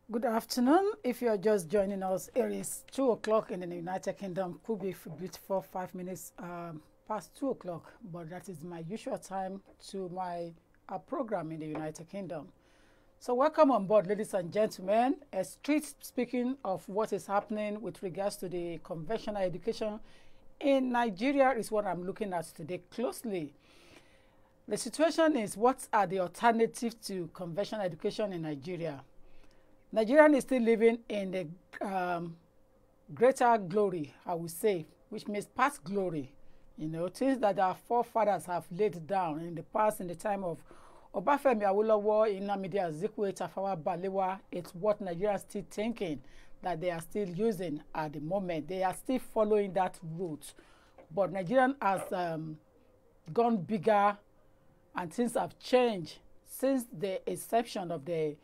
Good afternoon. If you're just joining us, it is 2 o'clock in the United Kingdom. Could be beautiful 5 minutes past 2 o'clock, but that is my usual time to my program in the United Kingdom. So welcome on board, ladies and gentlemen. A street speaking of what is happening with regards to the conventional education in Nigeria is what I'm looking at today closely. The situation is, what are the alternatives to conventional education in Nigeria? Nigerian is still living in the greater glory, I would say, which means past glory. You know, things that our forefathers have laid down in the past, in the time of Obafemi Awolowo, Nnamdi Azikiwe, Tafawa Balewa. It's what Nigerians are still thinking that they are still using at the moment. They are still following that route. But Nigerian has gone bigger, and things have changed since the inception of the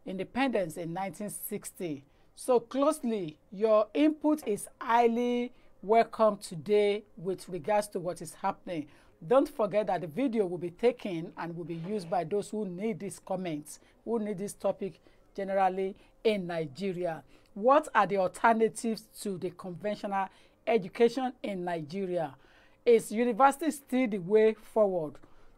independence in 1960. So closely, your input is highly welcome today with regards to what is happening. Don't forget that the video will be taken and will be used by those who need these comments, who need this topic generally in Nigeria. What are the alternatives to the conventional education in Nigeria? Is university still the way forward?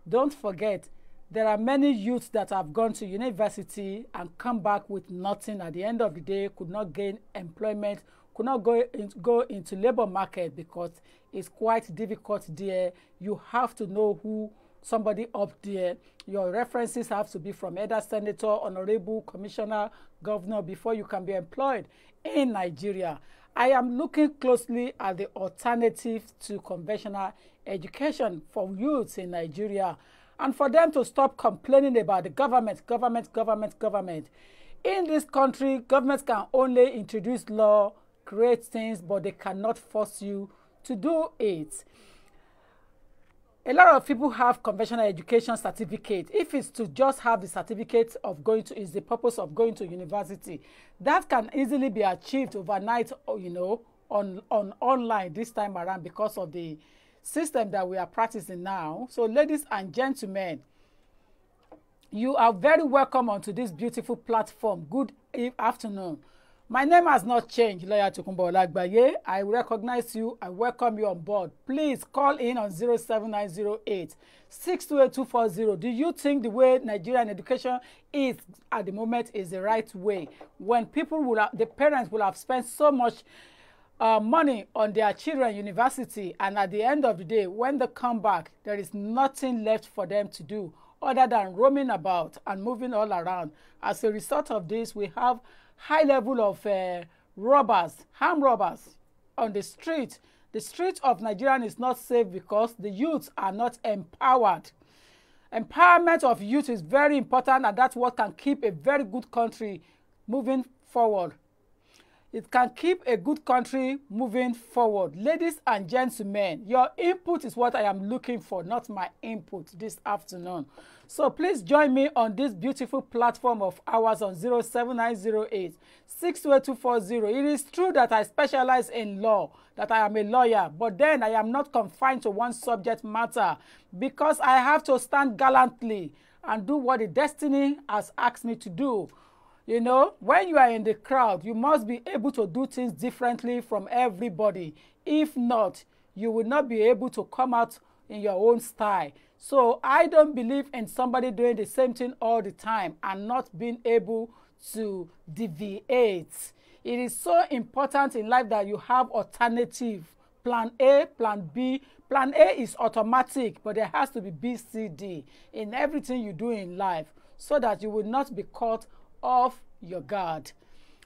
Don't forget, there are many youths that have gone to university and come back with nothing at the end of the day, could not gain employment, could not go into labor market because it's quite difficult there. You have to know who somebody up there. Your references have to be from either senator, honorable, commissioner, governor before you can be employed in Nigeria. I am looking closely at the alternative to conventional education for youths in Nigeria, and for them to stop complaining about the government. In this country, governments can only introduce law, create things, but they cannot force you to do it. A lot of people have conventional education certificate. If it's to just have the certificate of going to, is the purpose of going to university, that can easily be achieved overnight, you know, on online this time around because of the system that we are practicing now. So ladies and gentlemen, you are very welcome onto this beautiful platform. Good afternoon. My name has not changed, Lawyer Tokunbo. I recognize you. I welcome you on board. Please call in on 07908 628240. Do you think the way Nigerian education is at the moment is the right way? When people will have, the parents will have spent so much money on their children university, and at the end of the day, when they come back, there is nothing left for them to do other than roaming about and moving all around. As a result of this, we have high level of robbers, armed robbers on the street. The street of Nigeria is not safe because the youths are not empowered. Empowerment of youth is very important, and that's what can keep a very good country moving forward. It can keep a good country moving forward. Ladies and gentlemen, your input is what I am looking for, not my input this afternoon. So please join me on this beautiful platform of ours on 07908 628240. It is true that I specialize in law, that I am a lawyer, but then I am not confined to one subject matter because I have to stand gallantly and do what the destiny has asked me to do. You know, when you are in the crowd, you must be able to do things differently from everybody. If not, you will not be able to come out in your own style. So I don't believe in somebody doing the same thing all the time and not being able to deviate. It is so important in life that you have alternative. Plan A, plan B. Plan A is automatic, but there has to be B, C, D in everything you do in life so that you will not be caught off your guard.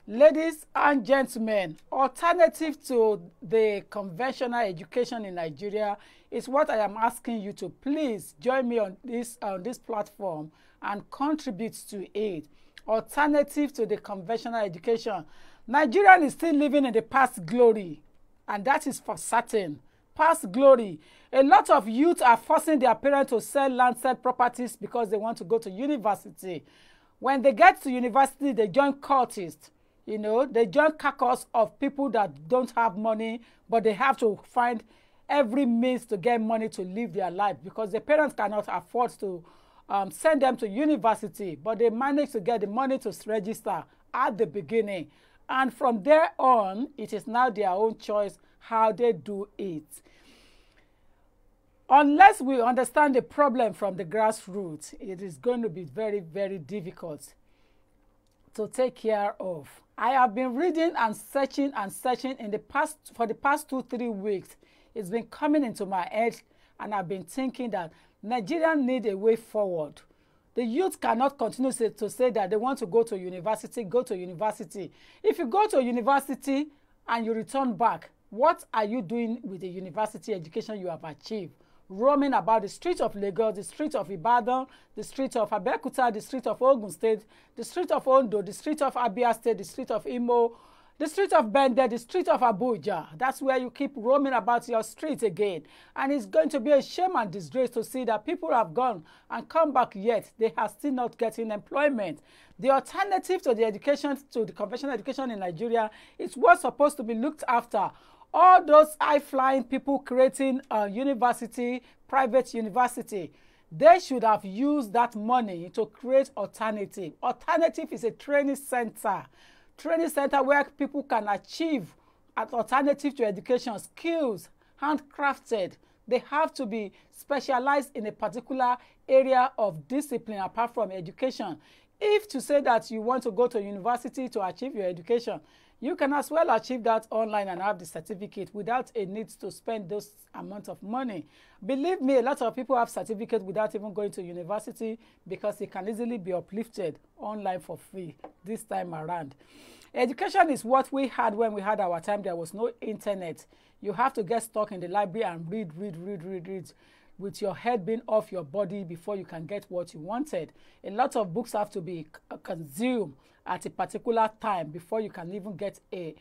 Ladies and gentlemen, alternative to the conventional education in Nigeria is what I am asking you to please join me on this platform and contribute to it. Alternative to the conventional education. Nigeria is still living in the past glory, and that is for certain. Past glory. A lot of youth are forcing their parents to sell land, sell properties because they want to go to university. When they get to university, they join cultists. You know, they join caucus of people that don't have money, but they have to find every means to get money to live their life because the parents cannot afford to send them to university, but they manage to get the money to register at the beginning. And from there on, it is now their own choice how they do it. Unless we understand the problem from the grassroots, it is going to be very, very difficult to take care of. I have been reading and searching in the past for the past 2-3 weeks. It's been coming into my head, and I've been thinking that Nigerians need a way forward. The youth cannot continue to say that they want to go to university, go to university. If you go to university and you return back, what are you doing with the university education you have achieved? Roaming about the streets of Lagos, the streets of Ibadan, the streets of Abeokuta, the streets of Ogun State, the streets of Ondo, the streets of Abia State, the streets of Imo, the streets of Bende, the streets of Abuja. That's where you keep roaming about your streets again. And it's going to be a shame and disgrace to see that people have gone and come back, yet they are still not getting employment. The alternative to the education, to the conventional education in Nigeria, is what's supposed to be looked after. All those high-flying people creating a university, private university, they should have used that money to create alternative. Alternative is a training center where people can achieve an alternative to education, skills, handcrafted. They have to be specialized in a particular area of discipline apart from education. If to say that you want to go to university to achieve your education, you can as well achieve that online and have the certificate without a need to spend those amounts of money. Believe me, a lot of people have certificates without even going to university because it can easily be uplifted online for free this time around. Education is what we had when we had our time. There was no internet. You have to get stuck in the library and read with your head being off your body before you can get what you wanted. A lot of books have to be consumed at a particular time before you can even get a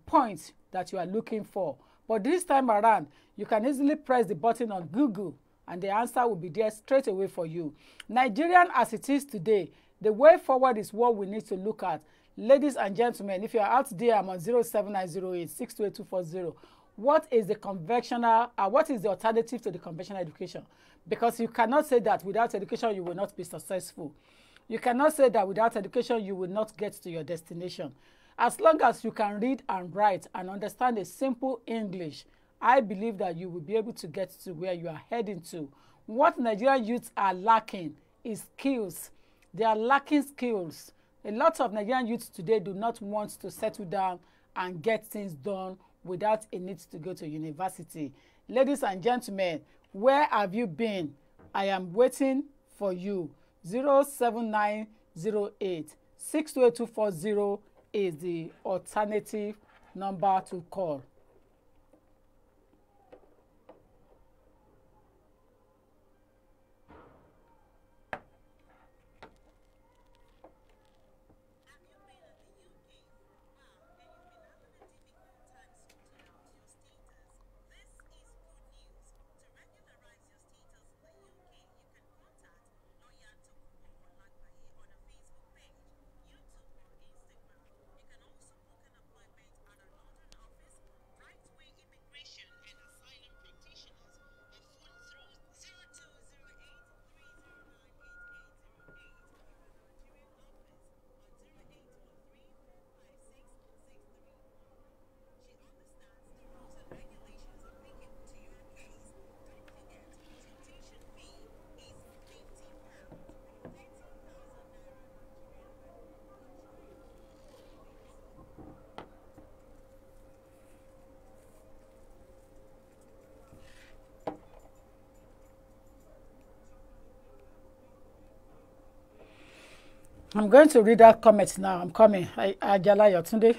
point that you are looking for. But this time around, you can easily press the button on Google and the answer will be there straight away for you. Nigerian as it is today, the way forward is what we need to look at. Ladies and gentlemen, if you are out there, I'm on 07908 628 What is the conventional, what is the alternative to the conventional education? Because you cannot say that without education you will not be successful. You cannot say that without education you will not get to your destination. As long as you can read and write and understand a simple English, I believe that you will be able to get to where you are heading to. What Nigerian youths are lacking is skills. They are lacking skills. A lot of Nigerian youths today do not want to settle down and get things done without a need to go to university. Ladies and gentlemen, where have you been? I am waiting for you. 07908 628 is the alternative number to call. I'm going to read that comment now. I'm coming. Ajala Yotunde.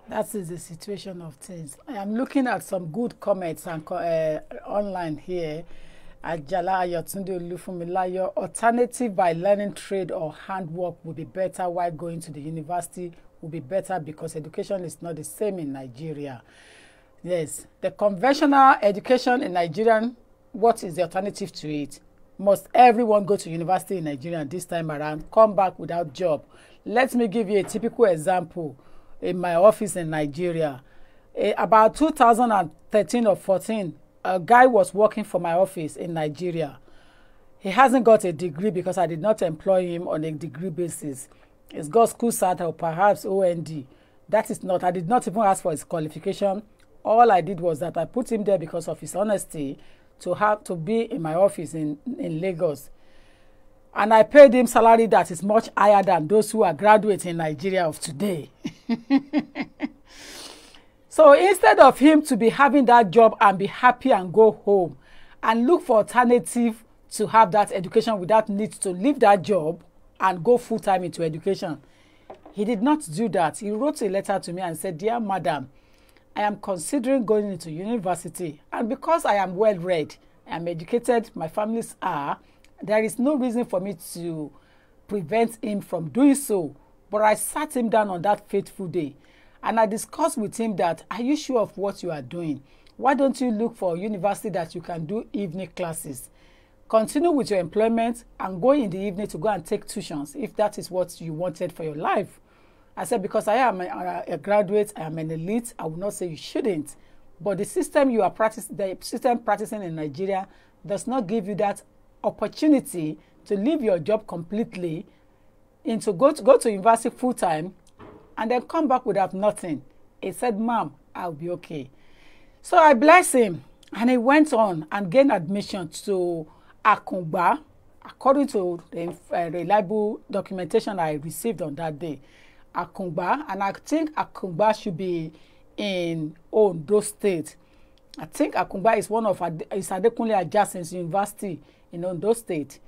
That is the situation of things. I am looking at some good comments and online here. Ajala Ayotunde Olufunmilayo, alternative by learning trade or handwork will be better, while going to the university will be better because education is not the same in Nigeria. Yes, the conventional education in Nigeria, what is the alternative to it? Must everyone go to university in Nigeria this time around, come back without job? Let me give you a typical example in my office in Nigeria. About 2013 or 14, a guy was working for my office in Nigeria. He hasn't got a degree because I did not employ him on a degree basis. He's got school cert or perhaps OND. That is not, I did not even ask for his qualification. All I did was that I put him there because of his honesty to be in my office in Lagos. And I paid him salary that is much higher than those who are graduates in Nigeria of today. So instead of him to be having that job and be happy and go home and look for alternative to have that education without need to leave that job and go full-time into education, he did not do that. He wrote a letter to me and said, "Dear madam, I am considering going into university, and because I am well read, I am educated, my families are, there is no reason for me to prevent him from doing so." But I sat him down on that fateful day and I discussed with him that, are you sure of what you are doing? Why don't you look for a university that you can do evening classes? Continue with your employment and go in the evening to go and take tuitions if that is what you wanted for your life. I said, because I am a graduate, I am an elite, I will not say you shouldn't. But the system practicing in Nigeria does not give you that opportunity to leave your job completely and to go to university full time and then come back without nothing. He said, "Ma'am, I'll be okay." So I blessed him and he went on and gained admission to Tokunbo, according to the reliable documentation I received on that day. Tokunbo, and I think Tokunbo should be in Ondo State. I think Tokunbo is one of Adekunle Ajasin's university in Ondo State.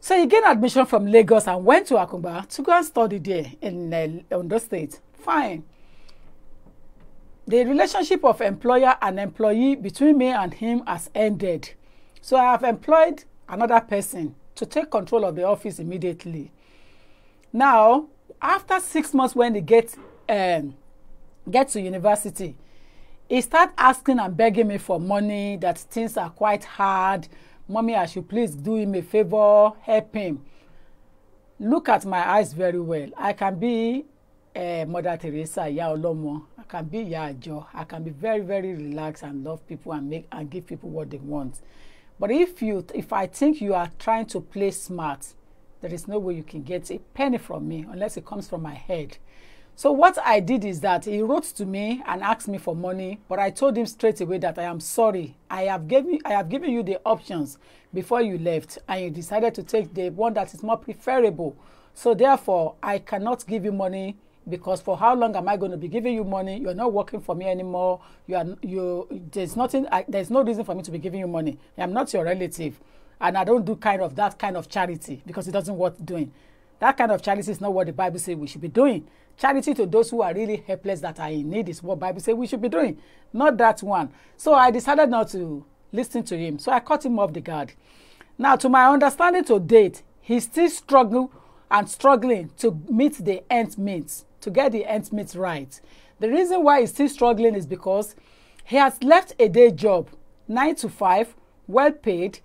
So he gained admission from Lagos and went to Tokunbo to go and study there in Ondo State. Fine. The relationship of employer and employee between me and him has ended. So I have employed another person to take control of the office immediately. Now, after 6 months when he gets to university, he started asking and begging me for money, that things are quite hard. "Mommy, I should please do him a favor, help him." Look at my eyes very well. I can be Mother Teresa, Iya Olomo. I can be Iya Ajo. I can be very, very relaxed and love people and give people what they want. But if I think you are trying to play smart, there is no way you can get a penny from me unless it comes from my head. So what I did is that he wrote to me and asked me for money, but I told him straight away that I am sorry. I have given you the options before you left, and you decided to take the one that is more preferable. So therefore, I cannot give you money, because for how long am I going to be giving you money? You're not working for me anymore. There's no reason for me to be giving you money. I am not your relative, and I don't do that kind of charity because it doesn't worth doing. That kind of charity is not what the Bible says we should be doing. Charity to those who are really helpless, that are in need, is what the Bible says we should be doing, not that one. So I decided not to listen to him. So I cut him off the guard. Now, to my understanding to date, he's still struggling to meet the ends meet, to get the ends meet right. The reason why he's still struggling is because he has left a day job, 9 to 5, well paid,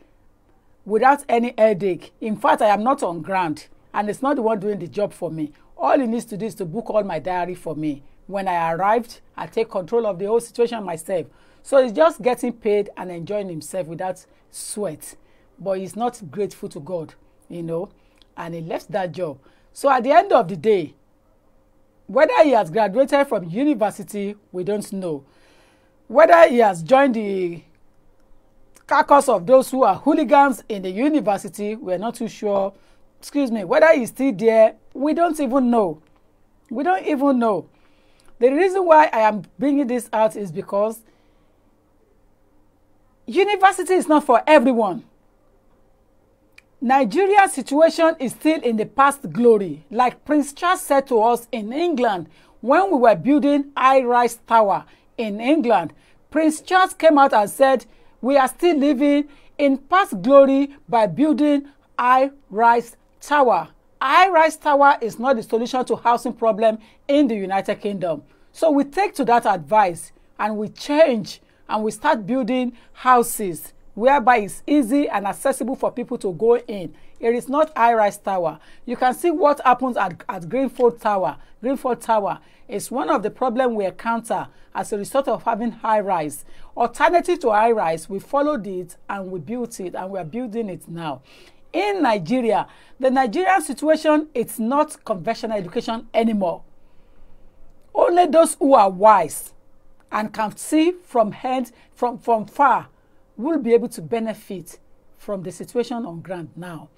without any headache. In fact, I am not on ground, and it's not the one doing the job for me. All he needs to do is to book all my diary for me. When I arrived, I take control of the whole situation myself. So he's just getting paid and enjoying himself without sweat. But he's not grateful to God, and he left that job. So at the end of the day, whether he has graduated from university, we don't know. Whether he has joined the carcass of those who are hooligans in the university, we're not too sure. Whether he's still there, we don't even know. We don't even know. The reason why I am bringing this out is because university is not for everyone. Nigeria's situation is still in the past glory. Like Prince Charles said to us in England when we were building high-rise tower in England, Prince Charles came out and said, we are still living in past glory by building high-rise tower. High-rise tower is not the solution to housing problem in the United Kingdom. So we take to that advice and we change and we start building houses whereby it's easy and accessible for people to go in. It is not high-rise tower. You can see what happens at Greenfield Tower. Greenfield Tower is one of the problems we encounter as a result of having high-rise. Alternative to high-rise, we followed it and we built it, and we are building it now. In Nigeria, the Nigerian situation, it's not conventional education anymore. Only those who are wise and can see from far will be able to benefit from the situation on ground now.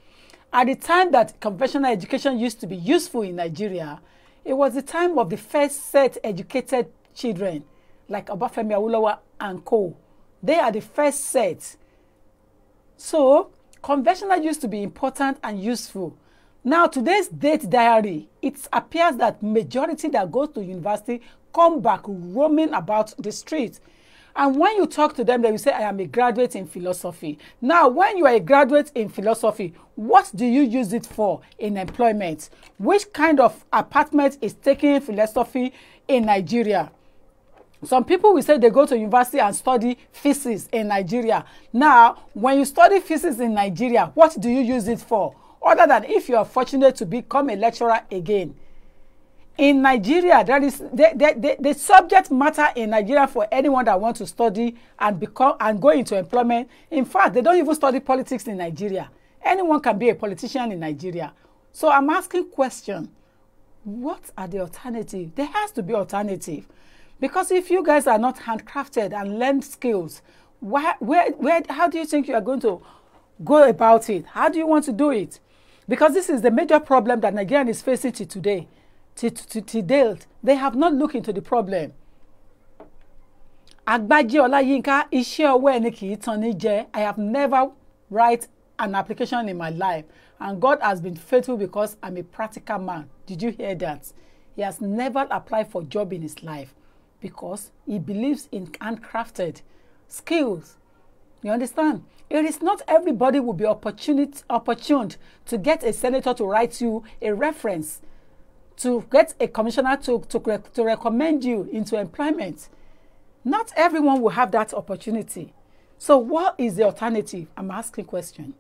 At the time that conventional education used to be useful in Nigeria, it was the time of the first set educated children, like Obafemi Awolowo and co. They are the first set. So, conventional used to be important and useful. Now, today's date diary, it appears that majority that goes to university come back roaming about the streets. And when you talk to them, they will say, I am a graduate in philosophy. Now, when you are a graduate in philosophy, what do you use it for in employment? Which kind of apartment is taking philosophy in Nigeria? Some people will say they go to university and study physics in Nigeria. Now, when you study physics in Nigeria, what do you use it for? Other than if you are fortunate to become a lecturer again. In Nigeria, there is the subject matter in Nigeria for anyone that wants to study and go into employment. In fact, they don't even study politics in Nigeria. Anyone can be a politician in Nigeria. So I'm asking question, what are the alternatives? There has to be alternative. Because if you guys are not handcrafted and learn skills, how do you think you are going to go about it? How do you want to do it? Because this is the major problem that Nigeria is facing today. They have not looked into the problem. Agbaji Olayinka, iṣẹ́ ọwọ́ ẹni kì í tán ní jẹ. I have never write an application in my life, and God has been faithful because I'm a practical man. Did you hear that? He has never applied for a job in his life because he believes in handcrafted skills. You understand? It is not everybody will be opportuned to get a senator to write you a reference, to get a commissioner to recommend you into employment. Not everyone will have that opportunity. So what is the alternative? I'm asking a question.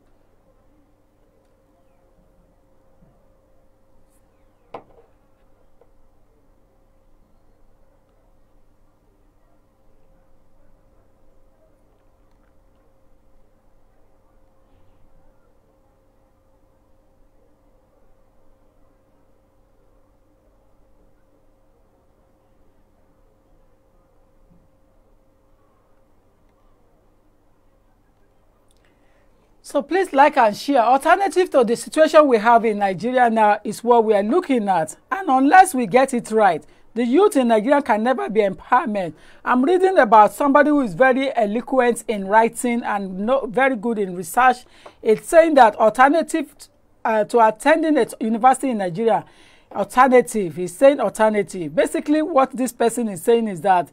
So please like and share. Alternative to the situation we have in Nigeria now is what we are looking at. And unless we get it right, the youth in Nigeria can never be empowerment. I'm reading about somebody who is very eloquent in writing and very good in research. It's saying that alternative to attending a university in Nigeria, alternative. He's saying alternative. Basically, what this person is saying is that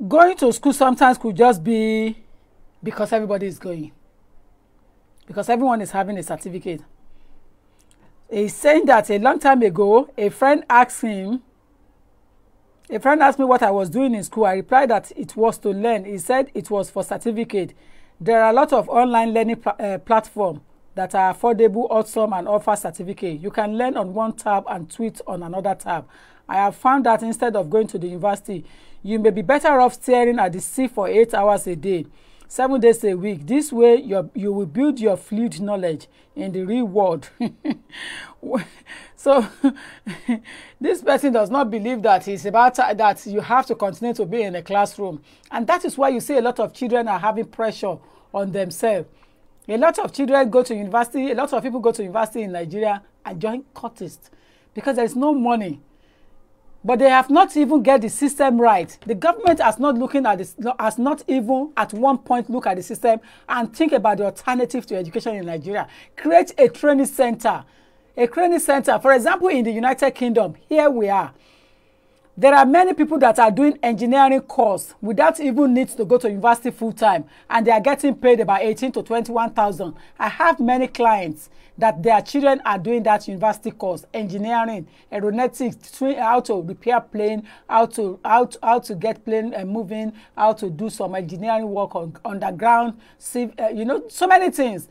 going to school sometimes could just be because everybody is going, because everyone is having a certificate. He's saying that a long time ago, a friend asked me what I was doing in school. I replied that it was to learn. He said it was for certificate. There are a lot of online learning platforms that are affordable, awesome, and offer certificate. You can learn on one tab and tweet on another tab. I have found that instead of going to the university, you may be better off staring at the sea for 8 hours a day, 7 days a week. This way, you will build your fluid knowledge in the real world. So, this person does not believe that it's about that you have to continue to be in a classroom. And that is why you see a lot of children are having pressure on themselves. A lot of children go to university, a lot of people go to university in Nigeria and join cultists because there is no money. But they have not even get the system right. The government has not looking at this, has not even at one point look at the system and think about the alternative to education in Nigeria. Create a training center. A training center. For example, in the United Kingdom, here we are. There are many people that are doing engineering course without even need to go to university full time, and they are getting paid about 18 to 21,000. I have many clients that their children are doing that university course, engineering, aeronautics, how to repair plane, how to get plane moving, how to do some engineering work on underground, you know, so many things.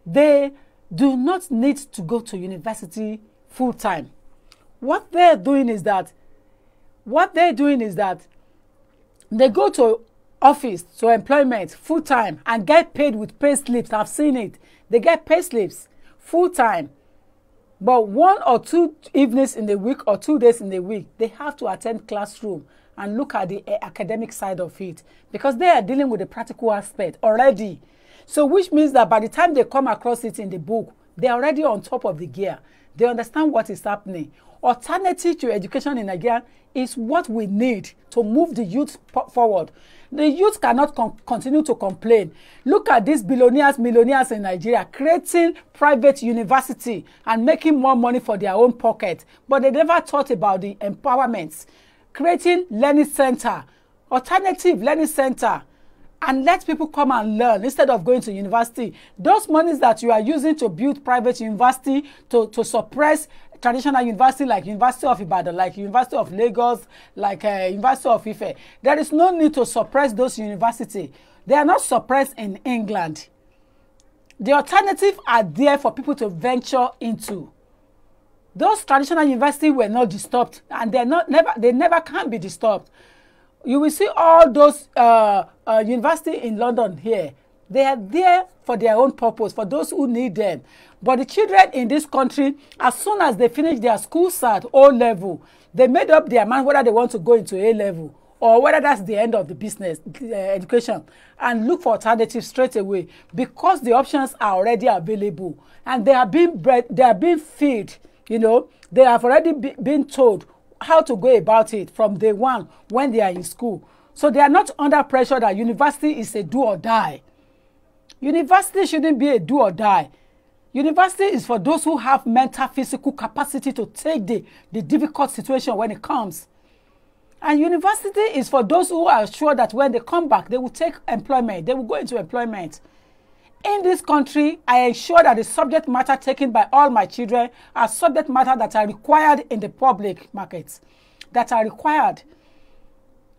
They do not need to go to university full time. What they're doing is that they go to office, to employment full time and get paid with pay slips. I've seen it. They get pay slips full time, but 1 or 2 evenings in the week or 2 days in the week, they have to attend classroom and look at the academic side of it, because they are dealing with the practical aspect already. So which means that by the time they come across it in the book, they're already on top of the gear. They understand what is happening. Alternative to education in Nigeria is what we need to move the youth forward. The youth cannot continue to complain. Look at these millionaires in Nigeria creating private university and making more money for their own pocket, but they never thought about the empowerments. Creating learning center, alternative learning center, and let people come and learn instead of going to university. Those monies that you are using to build private university, to suppress traditional university like University of Ibadan, like University of Lagos, like University of Ife, there is no need to suppress those universities. They are not suppressed in England. The alternatives are there for people to venture into. Those traditional universities were not disturbed, and they never can be disturbed. You will see all those universities in London here. They are there for their own purpose, for those who need them. But the children in this country, as soon as they finish their school start O level, they made up their mind whether they want to go into A level or whether that's the end of the business education, and look for alternatives straight away, because the options are already available and they are being fed. You know, they have already been told how to go about it from day one when they are in school. So they are not under pressure that university is a do or die. University shouldn't be a do or die. University is for those who have mental, physical capacity to take the difficult situation when it comes. And university is for those who are sure that when they come back, they will take employment. They will go into employment. In this country, I ensure that the subject matter taken by all my children are subject matter that are required in the public markets, that are required.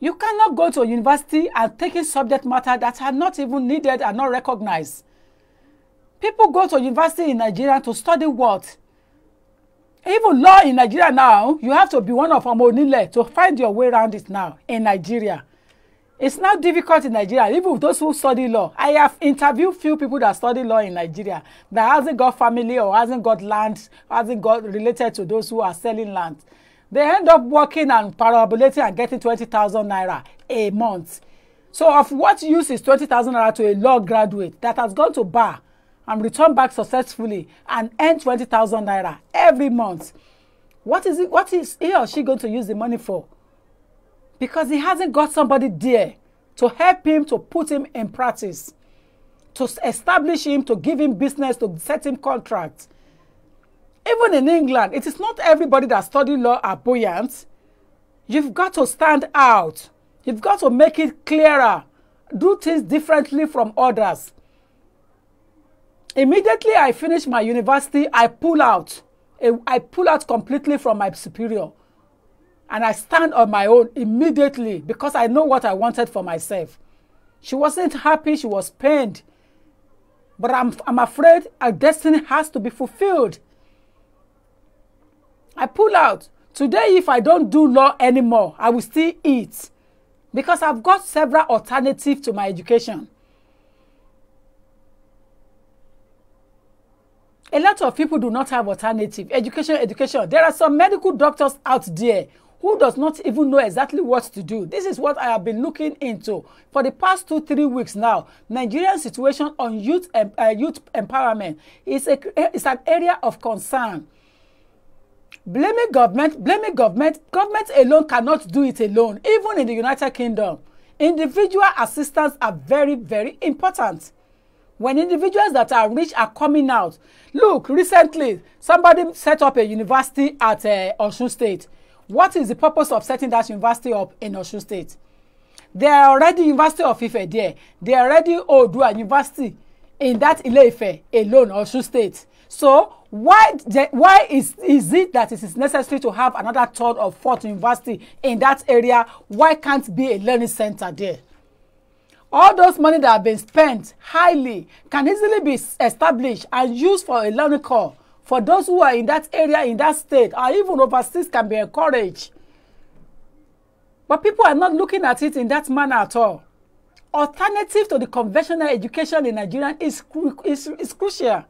You cannot go to a university and take subject matter that are not even needed and not recognized. People go to university in Nigeria to study what? Even law in Nigeria now, you have to be one of Omonile to find your way around it now in Nigeria. It's not difficult in Nigeria, even those who study law. I have interviewed few people that study law in Nigeria that hasn't got family or hasn't got land, hasn't got related to those who are selling land. They end up working and parabolating and getting 20,000 naira a month. So of what use is 20,000 naira to a law graduate that has gone to bar and returned back successfully and earn 20,000 naira every month? What is he or she going to use the money for? Because he hasn't got somebody there to help him, to put him in practice, to establish him, to give him business, to set him contracts. Even in England, it is not everybody that study law are buoyant. You've got to stand out. You've got to make it clearer. Do things differently from others. Immediately I finish my university, I pull out. I pull out completely from my superior. And I stand on my own immediately because I know what I wanted for myself. She wasn't happy, she was pained. But I'm afraid our destiny has to be fulfilled. I pull out. Today, if I don't do law anymore, I will still eat. Because I've got several alternatives to my education. A lot of people do not have alternative. Education. There are some medical doctors out there who does not even know exactly what to do. This is what I have been looking into for the past 2-3 weeks now. Nigerian situation on youth empowerment is an area of concern. Blaming government. Government alone cannot do it alone. Even in the United Kingdom, individual assistance are very, very important. When individuals that are rich are coming out. Look, recently, somebody set up a university at Osun State. What is the purpose of setting that university up in Osun State? There are already University of Ife there. There are already Odua University in that Ile-Ife alone, Osun State. So why is it that it is necessary to have another third or fourth university in that area? Why can't be a learning center there? All those money that have been spent highly can easily be established and used for a learning core for those who are in that area, in that state, or even overseas can be encouraged. But people are not looking at it in that manner at all. Alternative to the conventional education in Nigeria is crucial.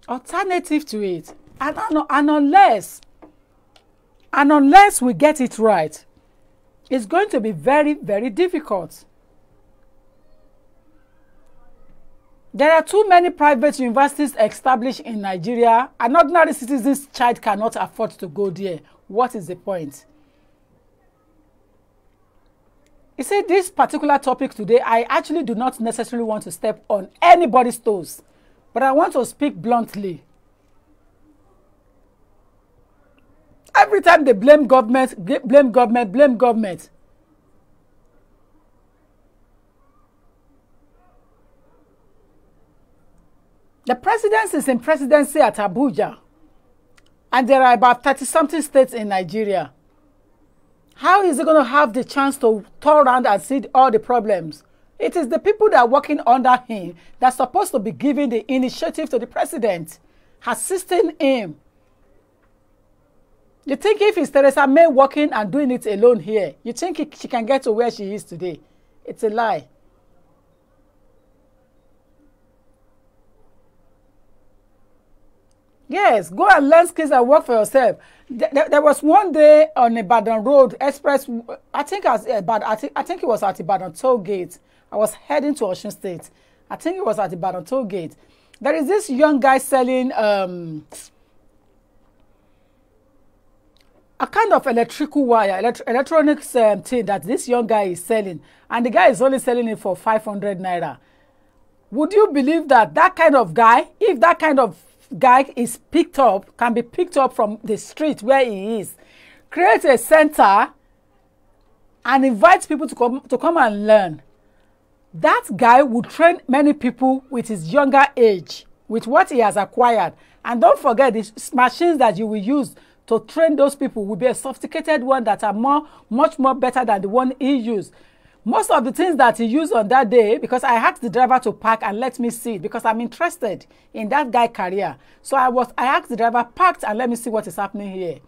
Alternative to it. And unless we get it right, it's going to be very, very difficult. There are too many private universities established in Nigeria. An ordinary citizen's child cannot afford to go there. What is the point? You see, this particular topic today, I actually do not necessarily want to step on anybody's toes, but I want to speak bluntly. Every time they blame government, blame government, blame government. The presidency is in presidency at Abuja, and there are about 30-something states in Nigeria. How is he going to have the chance to turn around and see all the problems? It is the people that are working under him that are supposed to be giving the initiative to the president, assisting him. You think if it's Theresa May working and doing it alone here, you think she can get to where she is today? It's a lie. Yes, go and learn skills and work for yourself. There was one day on Ibadan Road Express. I think it was at Ibadan Toll Gate. I was heading to Osun State. I think it was at Ibadan Toll Gate. There is this young guy selling a kind of electrical wire, electronics thing that this young guy is selling, and the guy is only selling it for 500 naira. Would you believe that that kind of guy, if that kind of guy is picked up, can be picked up from the street where he is, create a center and invite people to come and learn, that guy would train many people with his younger age, with what he has acquired. And don't forget, the machines that you will use to train those people will be a sophisticated one that are much more better than the one he used. Most of the things that he used on that day, because I asked the driver to park and let me see it, because I'm interested in that guy's career. So I asked the driver, parked and let me see what is happening here.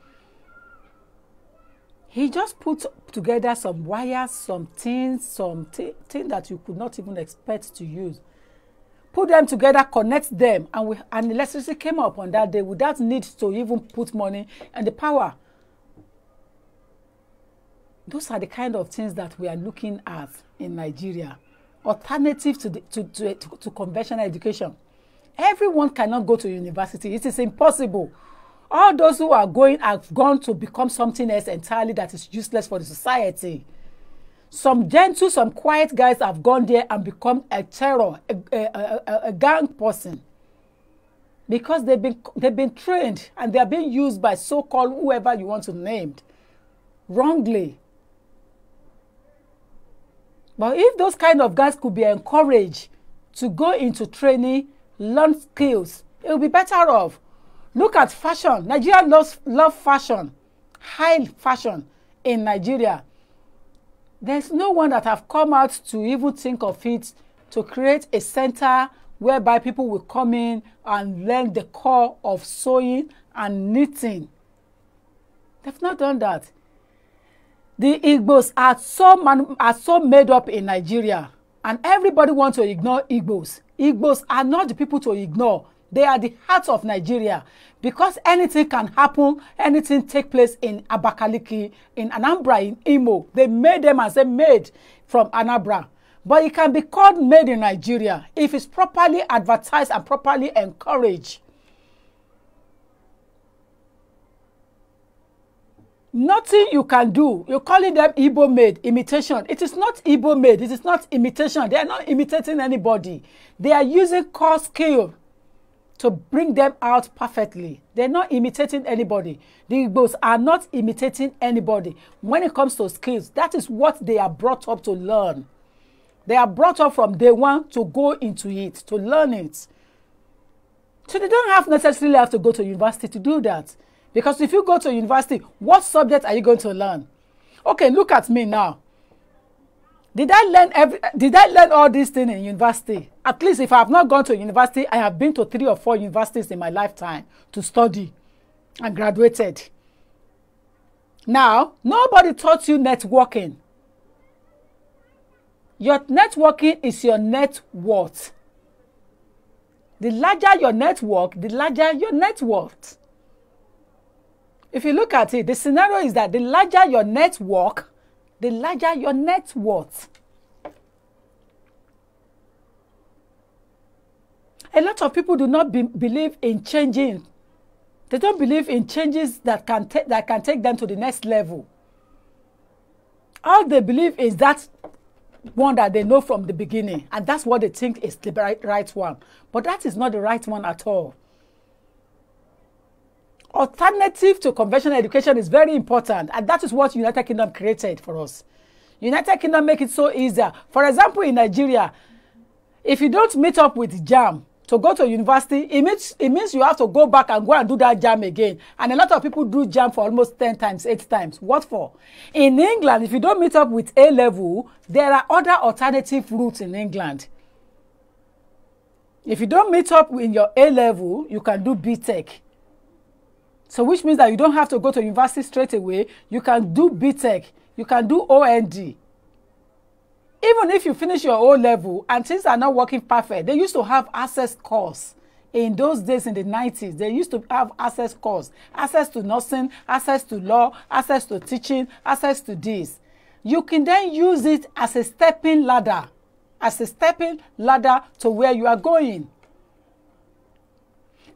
He just put together some wires, some things that you could not even expect to use. Put them together, connect them, and electricity came up on that day without need to even put money and the power. Those are the kind of things that we are looking at in Nigeria. Alternative to conventional education. Everyone cannot go to university. It is impossible. All those who are going have gone to become something else entirely that is useless for the society. Some gentle, some quiet guys have gone there and become a terror, a gang person. Because they've been trained and they are being used by so-called whoever you want to name wrongly. But if those kind of guys could be encouraged to go into training, learn skills, it will be better off. Look at fashion. Nigeria love fashion, high fashion in Nigeria. There's no one that have come out to even think of it to create a center whereby people will come in and learn the core of sewing and knitting. They've not done that. The Igbos are so made up in Nigeria, and everybody wants to ignore Igbos. Igbos are not the people to ignore. They are the heart of Nigeria, because anything can happen, anything take place in Abakaliki, in Anambra, in Imo. They made them and say made from Anambra. But it can be called made in Nigeria if it's properly advertised and properly encouraged. Nothing you can do. You're calling them Igbo made, imitation. It is not Igbo made. It is not imitation. They are not imitating anybody. They are using core skill to bring them out perfectly. They're not imitating anybody. The Igbos are not imitating anybody. When it comes to skills, that is what they are brought up to learn. They are brought up from day one to go into it, to learn it. So they don't necessarily have to go to university to do that. Because if you go to university, what subject are you going to learn? Okay, look at me now. Did I learn all these things in university? At least if I have not gone to university, I have been to 3 or 4 universities in my lifetime to study and graduated. Now, nobody taught you networking. Your networking is your net worth. The larger your network, the larger your net worth. If you look at it, the scenario is that the larger your network, the larger your net worth. A lot of people do not believe in changing. They don't believe in changes that can take them to the next level. All they believe is that one that they know from the beginning, and that's what they think is the right one. But that is not the right one at all. Alternative to conventional education is very important, and that is what United Kingdom created for us. United Kingdom make it so easier. For example, in Nigeria, if you don't meet up with JAMB to go to university, it means you have to go back and go and do that JAMB again. And a lot of people do JAMB for almost 10 times, 8 times. What for? In England, if you don't meet up with A level, there are other alternative routes in England. If you don't meet up in your A level, you can do BTech. So which means that you don't have to go to university straight away. You can do BTech. You can do OND. Even if you finish your O level and things are not working perfect, they used to have access course. In those days in the 90s, they used to have access course. Access to nursing, access to law, access to teaching, access to this. You can then use it as a stepping ladder. As a stepping ladder to where you are going.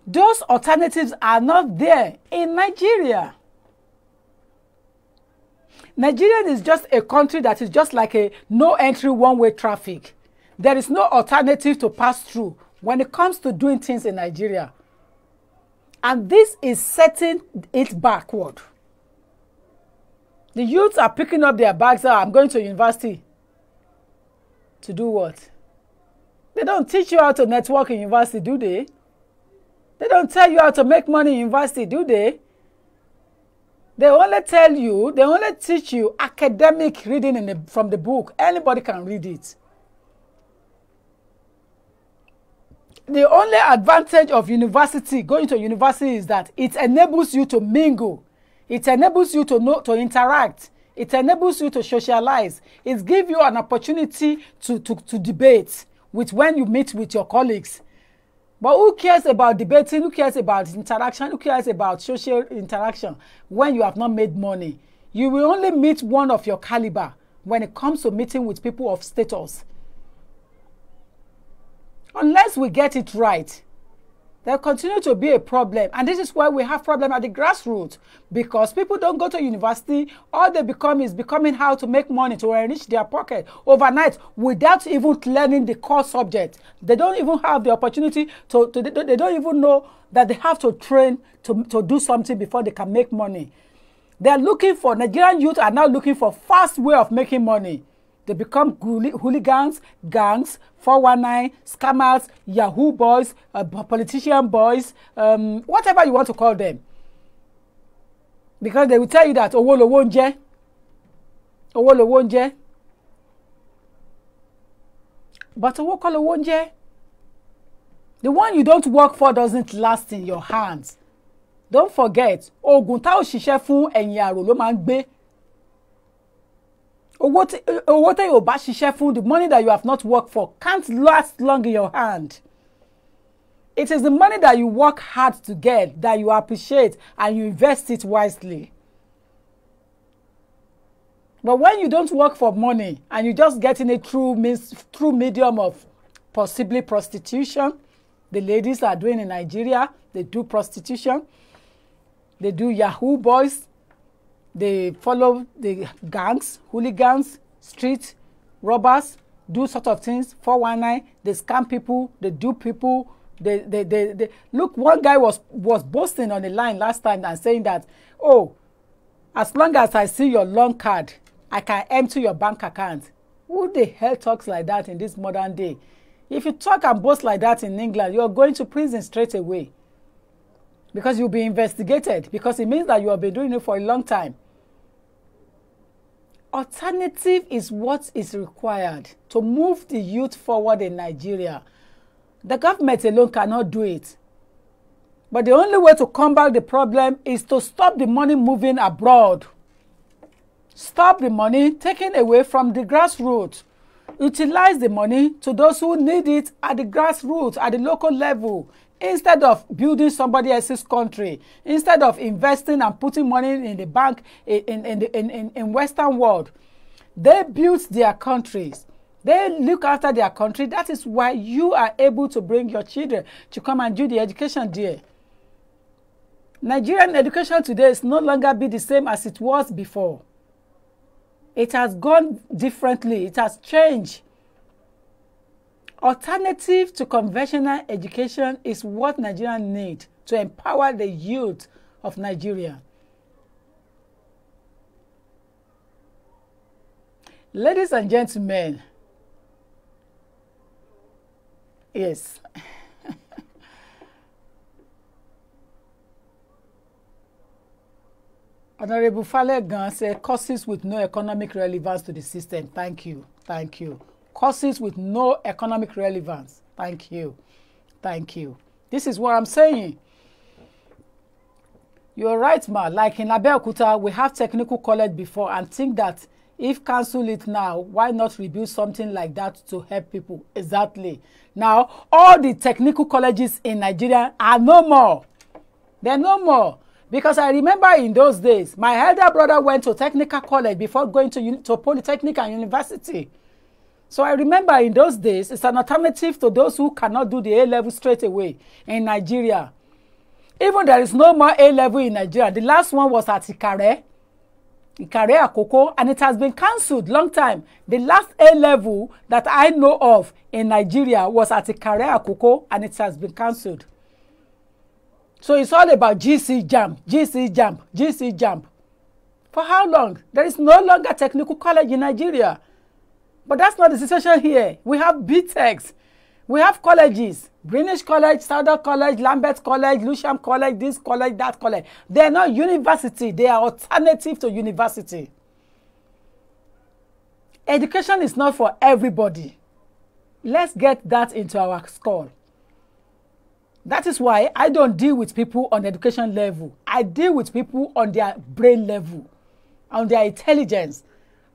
Those alternatives are not there in Nigeria. Nigeria is just a country that is just like a no entry one-way traffic. There is no alternative to pass through when it comes to doing things in Nigeria. And this is setting it backward. The youths are picking up their bags. Oh, I'm going to university. To do what? They don't teach you how to network in university, do they? They don't tell you how to make money in university, do they? They only teach you academic reading from the book. Anybody can read it. The only advantage of going to university is that it enables you to mingle. It enables you to interact. It enables you to socialize. It gives you an opportunity to debate when you meet with your colleagues. But who cares about debating? Who cares about interaction? Who cares about social interaction when you have not made money? You will only meet one of your caliber when it comes to meeting with people of status. Unless we get it right, there continue to be a problem. And this is why we have problem at the grassroots. Because people don't go to university, all they become is becoming how to make money to enrich their pocket overnight without even learning the core subject. They don't even have the opportunity they don't even know that they have to train to do something before they can make money. Nigerian youth are now looking for fast way of making money. They become hooligans, gangs, 419, scammers, Yahoo boys, politician boys, whatever you want to call them. Because they will tell you that owo lowo nje. But owo kọ́ lowo nje. The one you don't work for doesn't last in your hands. Don't forget, oògùn tá ò ṣiṣẹ́ fún ẹ̀yìn àrò ló máa ń gbé. Owó tẹ́ yóò bá ṣiṣẹ́ fún, the money that you have not worked for can't last long in your hand. It is the money that you work hard to get that you appreciate and you invest it wisely. But when you don't work for money and you just getting it through medium of possibly prostitution, the ladies are doing in Nigeria, they do prostitution, they do Yahoo boys, they follow the gangs, hooligans, street robbers, do sort of things, 419, they scam people, they dupe people, Look, one guy was boasting on the line last time and saying that, oh, as long as I see your loan card, I can empty your bank account. Who the hell talks like that in this modern day? If you talk and boast like that in England, you're going to prison straight away. Because you'll be investigated. Because it means that you have been doing it for a long time. Alternative is what is required to move the youth forward in Nigeria. The government alone cannot do it. But the only way to combat the problem is to stop the money moving abroad. Stop the money taken away from the grassroots. Utilize the money to those who need it at the grassroots, at the local level, instead of building somebody else's country, instead of investing and putting money in the bank in Western world. They built their countries. They look after their country. That is why you are able to bring your children to come and do the education there. Nigerian education today is no longer be the same as it was before. It has gone differently. It has changed. Alternative to conventional education is what Nigerians need to empower the youth of Nigeria. Ladies and gentlemen, yes. Honorable Falegan said courses with no economic relevance to the system. Thank you. Thank you. Courses with no economic relevance. Thank you. Thank you. This is what I'm saying. You're right, ma. Like in Abeokuta, we have technical college before and think that if cancel it now, why not rebuild something like that to help people? Exactly. Now, all the technical colleges in Nigeria are no more. They're no more. Because I remember in those days, my elder brother went to technical college before going to Polytechnic and university. So I remember in those days, it's an alternative to those who cannot do the A-level straight away in Nigeria. Even there is no more A-level in Nigeria. The last one was at Ikare Akoko, and it has been cancelled long time. The last A-level that I know of in Nigeria was at Ikare Akoko, and it has been cancelled. So it's all about GC jump, GC jump, GC jump. For how long? There is no longer technical college in Nigeria. But that's not the situation here. We have BTECs. We have colleges. Greenwich College, Southern College, Lambeth College, Lucian College, this college, that college. They are not university. They are alternative to university. Education is not for everybody. Let's get that into our skull. That is why I don't deal with people on education level. I deal with people on their brain level, on their intelligence.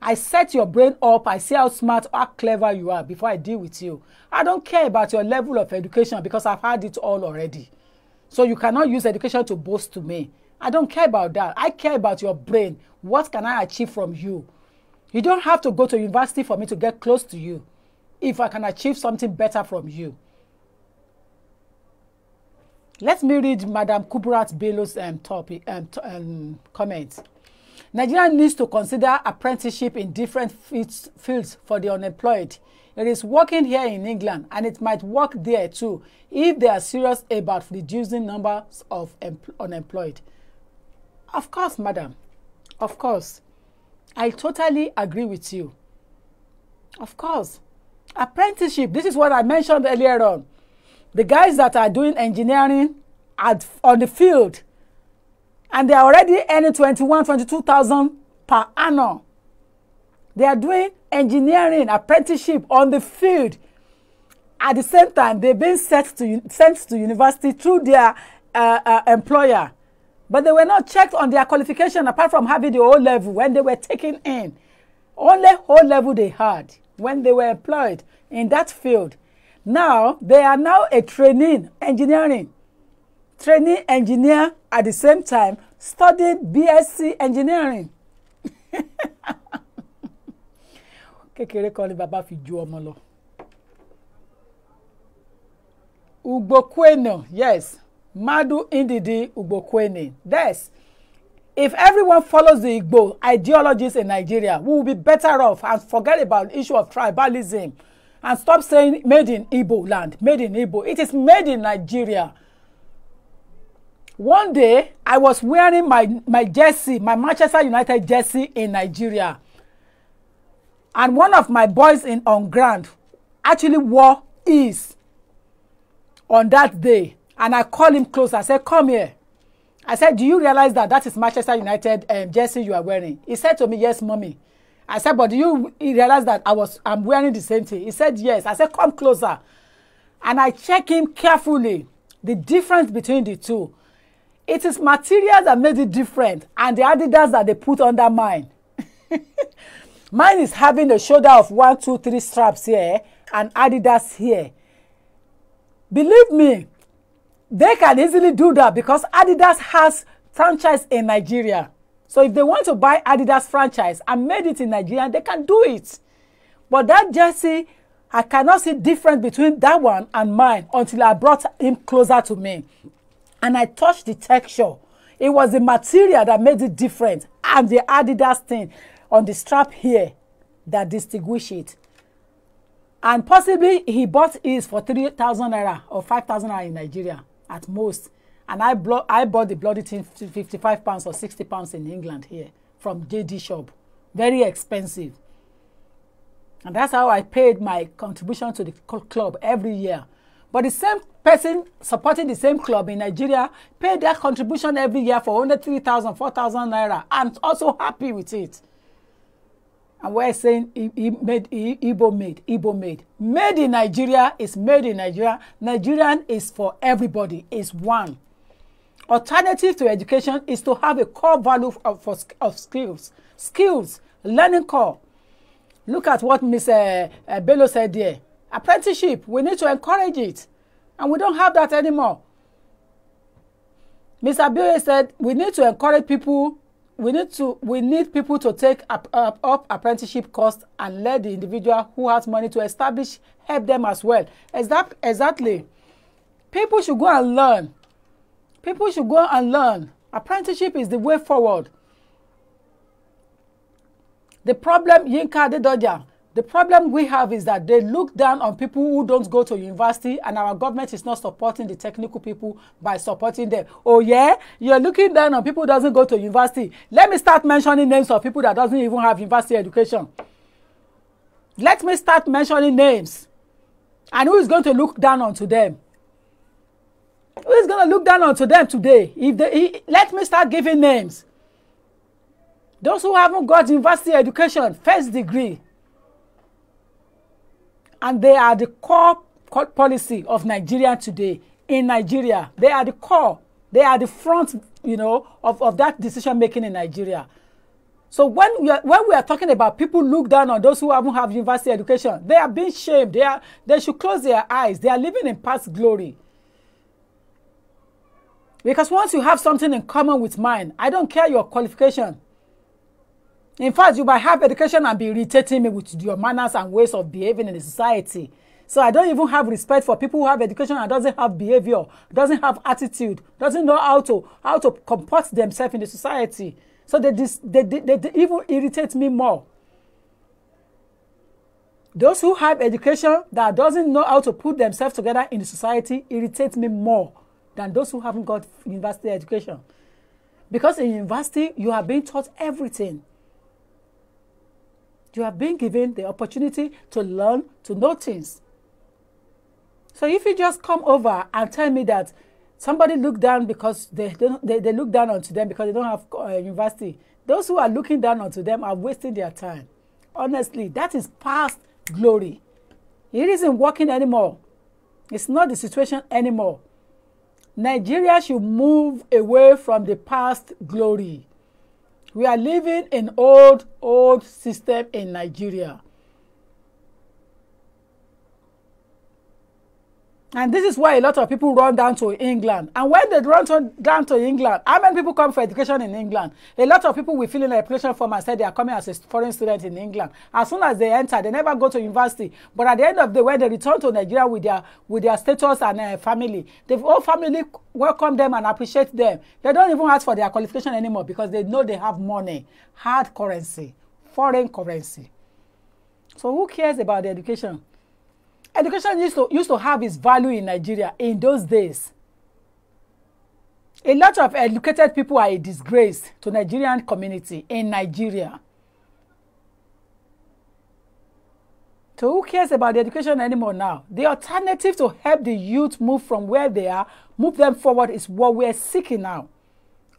I set your brain up. I see how smart, how clever you are before I deal with you. I don't care about your level of education because I've had it all already. So you cannot use education to boast to me. I don't care about that. I care about your brain. What can I achieve from you? You don't have to go to university for me to get close to you if I can achieve something better from you. Let me read Madam Kubrat Bello's comments. Nigeria needs to consider apprenticeship in different fields for the unemployed. It is working here in England, and it might work there too if they are serious about reducing numbers of unemployed. Of course, madam. Of course. I totally agree with you. Of course. Apprenticeship, this is what I mentioned earlier on. The guys that are doing engineering on the field, and they are already earning 22,000 per annum. They are doing engineering apprenticeship on the field. At the same time, they've been sent to university through their employer. But they were not checked on their qualification apart from having the O level when they were taken in. Only O level they had when they were employed in that field. Now, they are now a trainee engineer at the same time studying BSc engineering. Kékeré kọ́ ni bàbá fi ju ọmọ lọ. Ugbokwene, yes. Madu Indidi Ugbokwene. Yes. If everyone follows the Igbo ideologies in Nigeria, we will be better off and forget about the issue of tribalism. And stop saying made in Igbo land, made in Igbo. It is made in Nigeria. One day, I was wearing my jersey, my Manchester United jersey in Nigeria. And one of my boys on ground actually wore his on that day. And I called him close. I said, come here. I said, do you realize that is Manchester United jersey you are wearing? He said to me, yes, mommy. I said, but do you realize that I'm wearing the same thing? He said, yes. I said, come closer. And I checked him carefully, the difference between the two. It is materials that made it different, and the Adidas that they put under mine. Mine is having a shoulder of 1, 2, 3 straps here, and Adidas here. Believe me, they can easily do that because Adidas has franchise in Nigeria. So if they want to buy Adidas franchise and made it in Nigeria, they can do it. But that jersey, I cannot see difference between that one and mine until I brought him closer to me. And I touched the texture. It was the material that made it different, and the Adidas thing on the strap here that distinguish it. And possibly he bought his for 3,000 naira or 5,000 naira in Nigeria at most. And I bought the bloody thing for 55 pounds or 60 pounds in England here from JD shop. Very expensive. And that's how I paid my contribution to the club every year. But the same person supporting the same club in Nigeria paid their contribution every year for only 3,000, 4,000 naira, and also happy with it. And we're saying Igbo made. Made in Nigeria is made in Nigeria. Nigerian is for everybody, is one. Alternative to education is to have a core value of skills. Skills, learning core. Look at what Ms. Bello said there. Apprenticeship, we need to encourage it. And we don't have that anymore. Mr. Bello said we need to encourage people. We need people to take up apprenticeship costs and let the individual who has money to establish help them as well. Exactly. People should go and learn. People should go and learn. Apprenticeship is the way forward. The problem, Yinka Adedoja, the problem we have is that they look down on people who don't go to university, and our government is not supporting the technical people by supporting them. Oh yeah, you're looking down on people who doesn't go to university. Let me start mentioning names of people that doesn't even have university education. Let me start mentioning names. And who is going to look down onto them? Who is going to look down onto them today? Let me start giving names. Those who haven't got university education, first degree. And they are the core policy of Nigeria today. In Nigeria, they are the core. They are the front, of that decision making in Nigeria. So when we are talking about people look down on those who haven't have university education, they are being shamed. They should close their eyes. They are living in past glory. Because once you have something in common with mine, I don't care your qualification. In fact, you might have education and be irritating me with your manners and ways of behaving in the society. So I don't even have respect for people who have education and doesn't have behavior, doesn't have attitude, doesn't know how to comport themselves in the society. So they even irritate me more. Those who have education that doesn't know how to put themselves together in the society irritate me more than those who haven't got university education. Because in university, you are being taught everything. You are being given the opportunity to learn, to know things. So if you just come over and tell me that somebody look down because they look down onto them because they don't have university, those who are looking down onto them are wasting their time. Honestly, that is past glory. It isn't working anymore. It's not the situation anymore. Nigeria should move away from the past glory. We are living in old system in Nigeria. And this is why a lot of people run down to England. And when they down to England, how many people come for education in England? A lot of people will fill in an application form and say they are coming as a foreign student in England. As soon as they enter, they never go to university. But at the end of the day, when they return to Nigeria with their status and family, the whole family welcome them and appreciate them. They don't even ask for their qualification anymore because they know they have money, hard currency, foreign currency. So who cares about the education? education used to have its value in Nigeria in those days. A lot of educated people are a disgrace to Nigerian community in Nigeria. So who cares about the education anymore now? The alternative to help the youth move from where they are, move them forward, is what we're seeking now.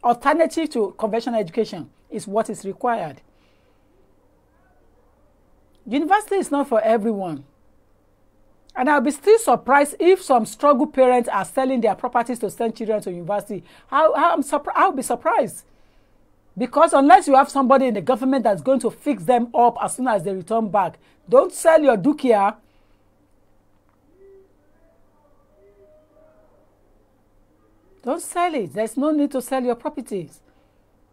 Alternative to conventional education is what is required. University is not for everyone. And I'll be still surprised if some struggle parents are selling their properties to send children to university. I'll be surprised. Because unless you have somebody in the government that's going to fix them up as soon as they return back, don't sell your dukia. Don't sell it. There's no need to sell your properties.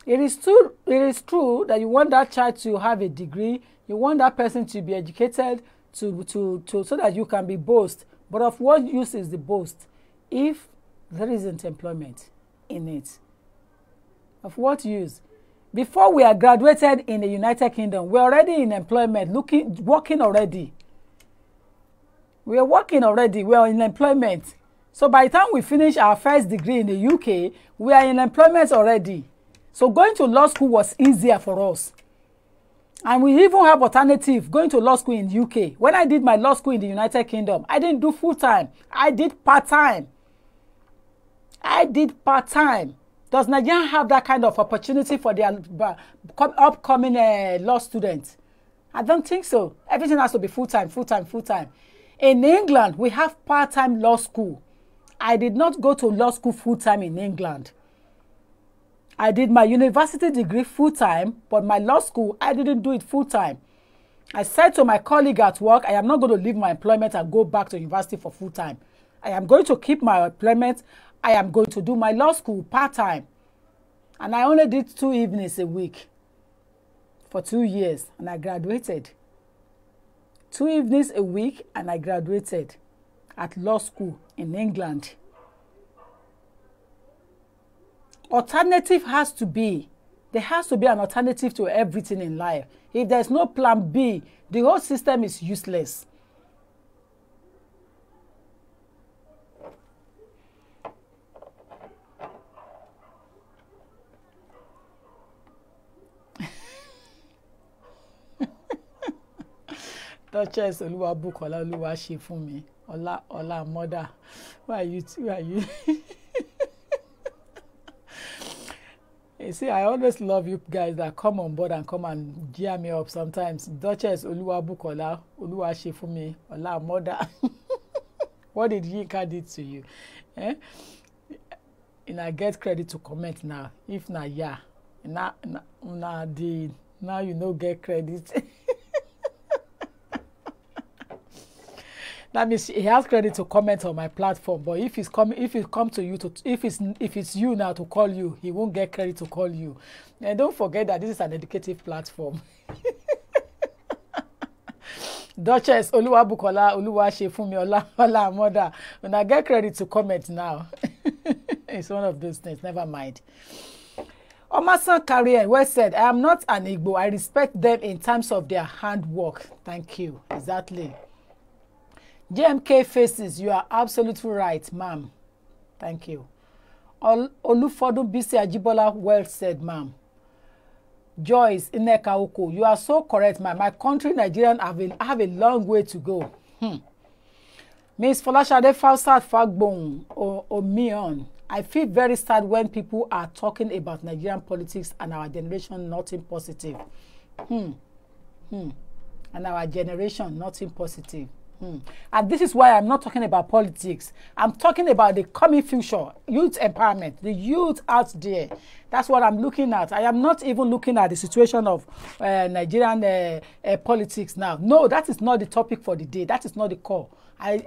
It is true that you want that child to have a degree. You want that person to be educated so that you can be boast. But of what use is the boast if there isn't employment in it? Of what use? Before we are graduated in the United Kingdom, we're already in employment, working already. We are working already. We are in employment. So by the time we finish our first degree in the UK, we are in employment already. So going to law school was easier for us. And we even have alternative going to law school in the UK. When I did my law school in the United Kingdom, I didn't do full-time. I did part-time. Does Nigeria have that kind of opportunity for their upcoming law students? I don't think so. Everything has to be full-time. In England, we have part-time law school. I did not go to law school full-time in England. I did my university degree full-time, but my law school, I didn't do it full-time. I said to my colleague at work, I am not going to leave my employment and go back to university for full-time. I am going to keep my employment. I am going to do my law school part-time. And I only did 2 evenings a week for 2 years, and I graduated. 2 evenings a week, and I graduated at law school in England. Alternative has to be. There has to be an alternative to everything in life. If there's no plan B, the whole system is useless. Duchess Oluwabukola Oluwa ṣe fún mi. Ola mother. Why are you? You see, I always love you guys that come on board and come and gear me up sometimes. Duchess Oluwabukola Oluwa ṣe fún mi. Ola mother. What did Yinka do to you? Eh? And I get credit to comment now. If na yeah, now you no get credit. That means he has credit to comment on my platform. But if it's you now to call you, he won't get credit to call you. And don't forget that this is an educative platform. Duchess Oluwabukola Oluwa ṣe fún mi Ola mother. When I get credit to comment now, it's one of those things. Never mind. Omasan Career well said. I am not an Igbo. I respect them in terms of their handwork. Thank you. Exactly. JMK Faces, you are absolutely right, ma'am. Thank you. Olufodu Bisi Ajibola, well said, ma'am. Joyce Ineka Oko, you are so correct, ma'am. My country, Nigerian, have a long way to go. Miss Folashade Fausat Fagbon Omion, I feel very sad when people are talking about Nigerian politics and our generation, nothing positive. And our generation, nothing positive. And this is why I'm not talking about politics. I'm talking about the coming future, youth empowerment, the youth out there. That's what I'm looking at. I am not even looking at the situation of Nigerian politics now. No, that is not the topic for the day. That is not the core. I'm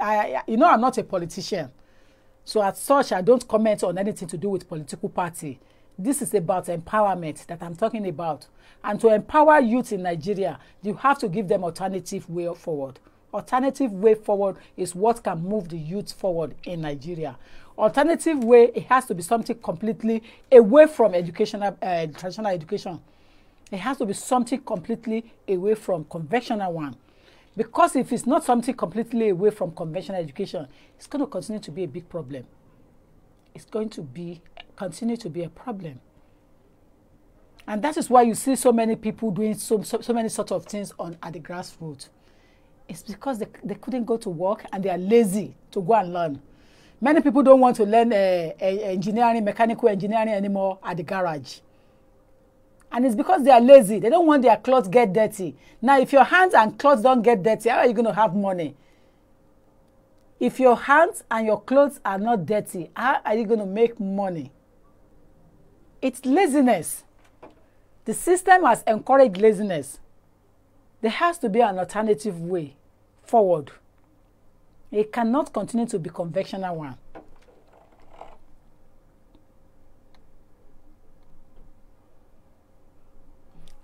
not a politician. So as such, I don't comment on anything to do with political party. This is about empowerment that I'm talking about. And to empower youth in Nigeria, you have to give them alternative way forward. Alternative way forward is what can move the youth forward in Nigeria. Alternative way, it has to be something completely away from traditional education. It has to be something completely away from conventional one. Because if it's not something completely away from conventional education, it's going to continue to be a big problem. It's going to continue to be a problem. And that is why you see so many people doing so many sort of things at the grassroots. It's because they couldn't go to work and they are lazy to go and learn. Many people don't want to learn engineering, mechanical engineering anymore at the garage. And it's because they are lazy. They don't want their clothes get dirty. Now, if your hands and clothes don't get dirty, how are you going to have money? If your hands and your clothes are not dirty, how are you going to make money? It's laziness. The system has encouraged laziness. There has to be an alternative way forward. It cannot continue to be conventional one.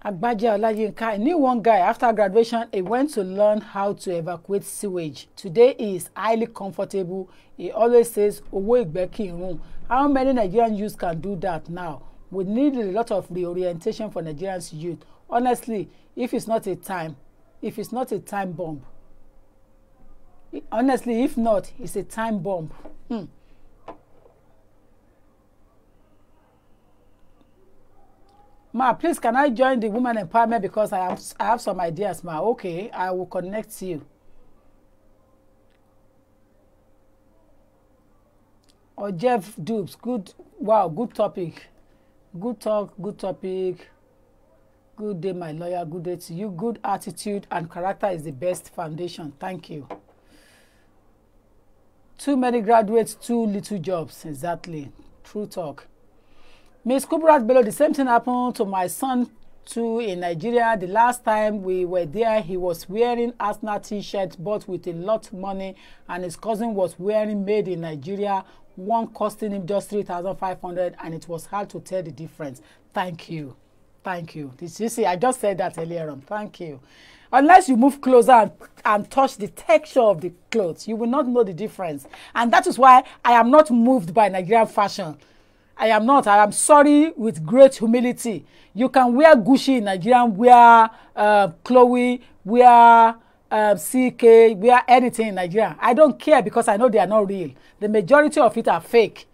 Agbaje Olayinka, I knew one guy after graduation, he went to learn how to evacuate sewage. Today he is highly comfortable. He always says, "Owo igbe ki run." How many Nigerian youths can do that now? We need a lot of reorientation for Nigerians youth. Honestly, if it's not a time bomb. Honestly, if not, it's a time bomb. Ma, please, can I join the women empowerment because I have some ideas, ma. Okay, I will connect you. Or Jeff Dubes, good, wow, good topic. Good talk, good topic. Good day, my lawyer, good day to you. Good attitude and character is the best foundation. Thank you. Too many graduates, too little jobs. Exactly. True talk. Miss Kubrat Bello, the same thing happened to my son too in Nigeria. The last time we were there, he was wearing Arsenal t-shirt bought with a lot of money, and his cousin was wearing made in Nigeria, one costing him just 3,500, and it was hard to tell the difference. Thank you. Thank you. You see, I just said that earlier on. Thank you. Unless you move closer and touch the texture of the clothes, you will not know the difference. And that is why I am not moved by Nigerian fashion. I am not. I am sorry with great humility. You can wear Gucci in Nigeria, wear Chloe, wear CK, wear anything in Nigeria. I don't care because I know they are not real. The majority of it are fake.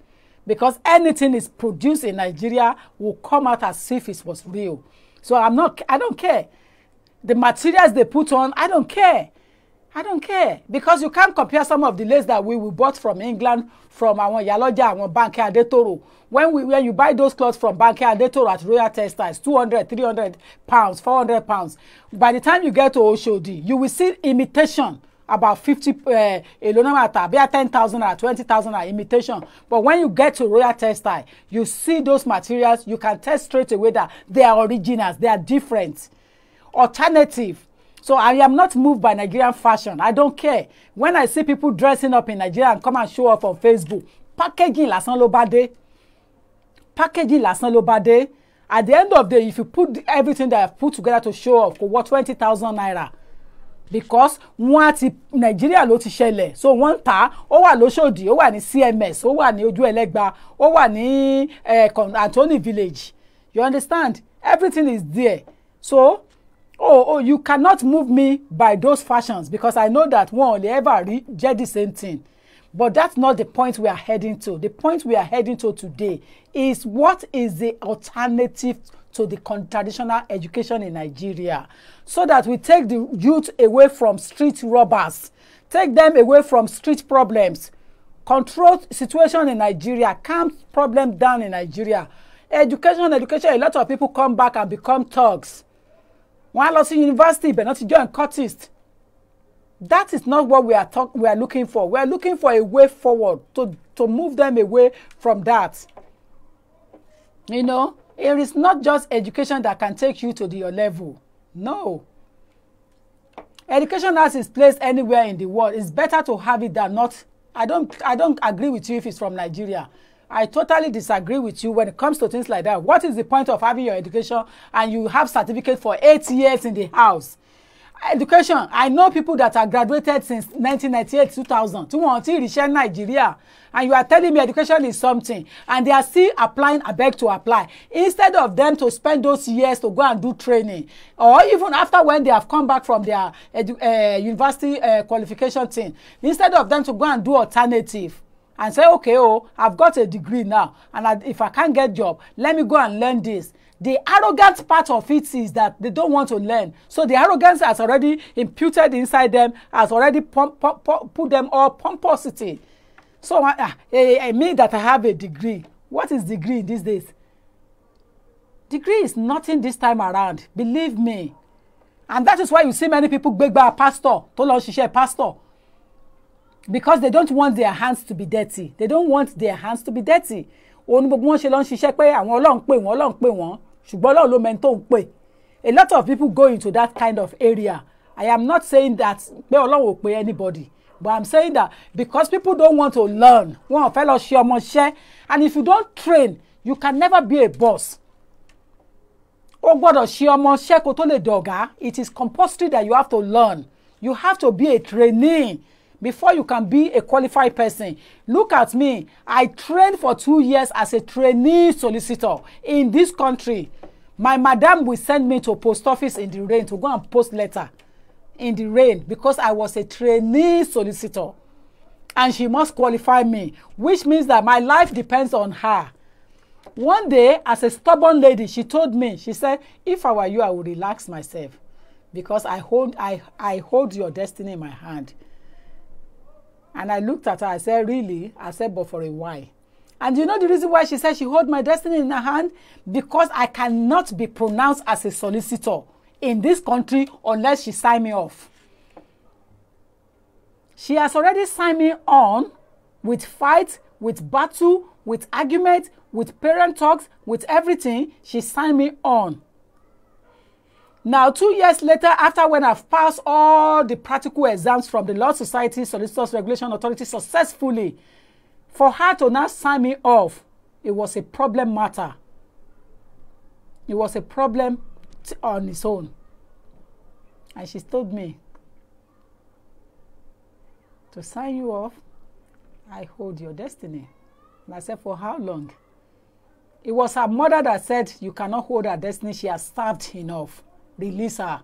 Because anything is produced in Nigeria will come out as if it was real. So I don't care. The materials they put on, I don't care. I don't care. Because you can't compare some of the lace that we bought from England, from our Yaloja, our Banke Adetoro. When you buy those clothes from Banke Adetoro at Royal Textiles, 200, 300 pounds, 400 pounds. By the time you get to Oshodi, you will see imitation. About 50, 10,000 or 20,000 imitation. But when you get to Royal Textile, you see those materials, you can tell straight away that they are originals, they are different. Alternative. So I am not moved by Nigerian fashion. I don't care. When I see people dressing up in Nigeria and come and show up on Facebook, packaging lásán ló bá dé. Packaging lásán ló bá dé. At the end of the day, if you put everything that I've put together to show up for what 20,000 naira. Because wọ́n ti Nigeria ló ti ṣẹlẹ̀, so wọ́n ta ó wà lóṣòdì, ó wà ní CMS, ó wà ní ojú ẹlẹ́gba, ó wà ní Anthony Village. You understand? Everything is there. So you cannot move me by those fashions because I know that one only ever get the same thing. But that's not the point we are heading to. The point we are heading to today is what is the alternative to the traditional education in Nigeria, so that we take the youth away from street robbers, take them away from street problems, control situation in Nigeria, calm problem down in Nigeria. Education, a lot of people come back and become thugs. One lost in university, but not to join cultists. That is not what we are looking for. We are looking for a way forward to move them away from that. You know, it is not just education that can take you to your level. No. Education has its place anywhere in the world. It's better to have it than not. I don't agree with you if it's from Nigeria. I totally disagree with you when it comes to things like that. What is the point of having your education and you have certificate for 8 years in the house? Education, I know people that are graduated since 1998, 2000, tí wọ́n ti ríṣẹ́ Nigeria, and you are telling me education is something, and they are still applying, I beg to apply, instead of them to spend those years to go and do training, or even after when they have come back from their university qualification thing, instead of them to go and do alternative, and say, okay, oh, I've got a degree now, and if I can't get job, let me go and learn this. The arrogant part of it is that they don't want to learn. So the arrogance has already imputed inside them, has already put them all pomposity. So I mean that I have a degree. What is degree these days? Degree is nothing this time around. Believe me. And that is why you see many people beg by a pastor, to lọ ṣiṣẹ́ pastor. Because they don't want their hands to be dirty. They don't want their hands to be dirty. Òun gbogbo wọn ṣe lọ ṣiṣẹ́ pé àwọn Ọlọ́run pè wọ́n, Ọlọ́run pè wọ́n. Ṣùgbọ́n Ọlọ́run ló mẹ́ni tó ń pè. A lot of people go into that kind of area. I am not saying that pé Ọlọ́run ò pè anybody, but I'm saying that because people don't want to learn, wọn ò fẹ́ lọ ṣe ọmọṣẹ́, and if you don't train, you can never be a boss. O gbọ́dọ̀ ṣe ọmọṣẹ́ kó tó lè dọ̀gá. It is compulsory that you have to learn. You have to be a trainee before you can be a qualified person. Look at me. I trained for 2 years as a trainee solicitor in this country. My madam will send me to post office in the rain to go and post letter in the rain because I was a trainee solicitor. And she must qualify me, which means that my life depends on her. One day, as a stubborn lady, she told me, she said, if I were you, I would relax myself because I hold your destiny in my hand. And I looked at her, I said, really? I said, but for a while. And you know the reason why she said she holds my destiny in her hand? Because I cannot be pronounced as a solicitor in this country unless she sign me off. She has already signed me on with fight, with battle, with argument, with parent talks, with everything. She signed me on. Now, 2 years later, after when I've passed all the practical exams from the Law Society Solicitors Regulation Authority successfully, for her to now sign me off, it was a problem matter. It was a problem on its own. And she told me, to sign you off, I hold your destiny. And I said, for how long? It was her mother that said, you cannot hold her destiny. She has served enough. Release her.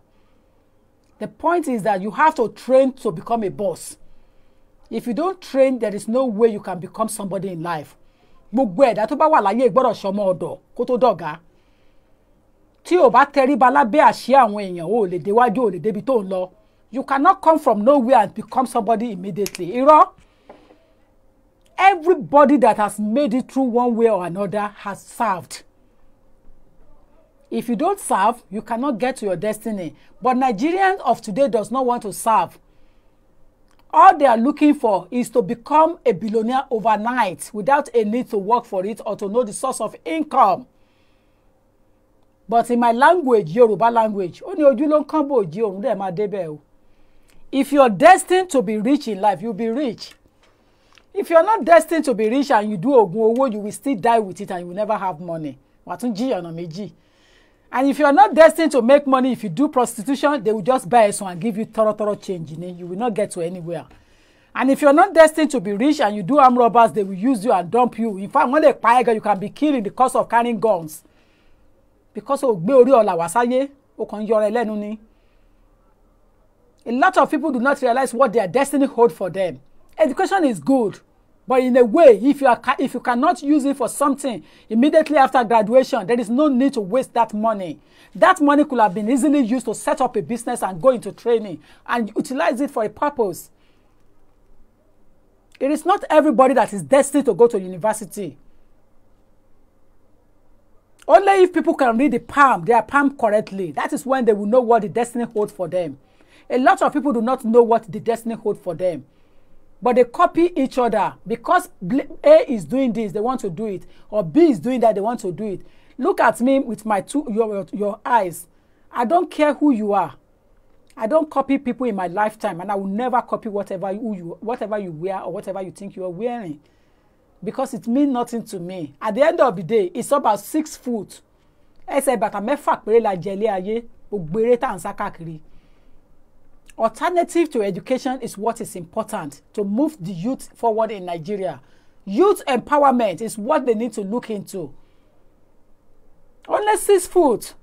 The point is that you have to train to become a boss. If you don't train, there is no way you can become somebody in life. Gbogbo ẹ̀dá tó bá wà láyé gbọ́dọ̀ ṣọmọ ọ̀dọ̀ kó tó dọ̀gá. Tí o bá tẹríba lábẹ́ àṣẹ àwọn èèyàn o lè déwájú o lè débi tó ń lọ. You cannot come from nowhere and become somebody immediately. Irọ́. Everybody that has made it through one way or another has served. If you don't serve, you cannot get to your destiny. But Nigerians of today does not want to serve. All they are looking for is to become a billionaire overnight without a need to work for it or to know the source of income. But in my language, Yoruba language, if you're destined to be rich in life, you'll be rich. If you're not destined to be rich and you do ogun owo, you will still die with it and you will never have money. And if you're not destined to make money, if you do prostitution, they will just buy some and give you thorough change. You will not get to anywhere. And if you're not destined to be rich and you do armed robbers, they will use you and dump you. In fact, when they buy you can be killed in the course of carrying guns. Because of a lot of people do not realize what their destiny holds for them. Education is good. But in a way, if you cannot use it for something immediately after graduation, there is no need to waste that money. That money could have been easily used to set up a business and go into training and utilize it for a purpose. It is not everybody that is destined to go to university. Only if people can read their palm correctly, that is when they will know what the destiny holds for them. A lot of people do not know what the destiny holds for them. But they copy each other because A is doing this, they want to do it. Or B is doing that, they want to do it. Look at me with my your eyes. I don't care who you are. I don't copy people in my lifetime, and I will never copy whatever you wear or whatever you think you are wearing. Because it means nothing to me. At the end of the day, it's about 6 foot. Ẹ ṣe bàtà mẹ́fà péré la jẹ ilé ayé, ògbéré tá à ń sá káàkiri. Alternative to education is what is important to move the youth forward in Nigeria. Youth empowerment is what they need to look into. Only 6 foot.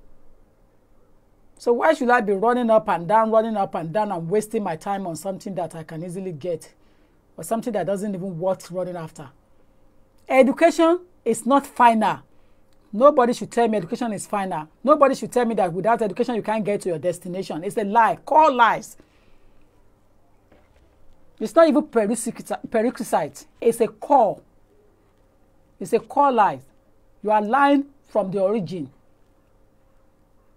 So why should I be running up and down, and wasting my time on something that I can easily get, or something that doesn't even worth running after? Education is not final. Nobody should tell me education is final. Nobody should tell me that without education you can't get to your destination. It's a lie. Call lies. It's not even prerequisite. It's a call. It's a call lie. You are lying from the origin.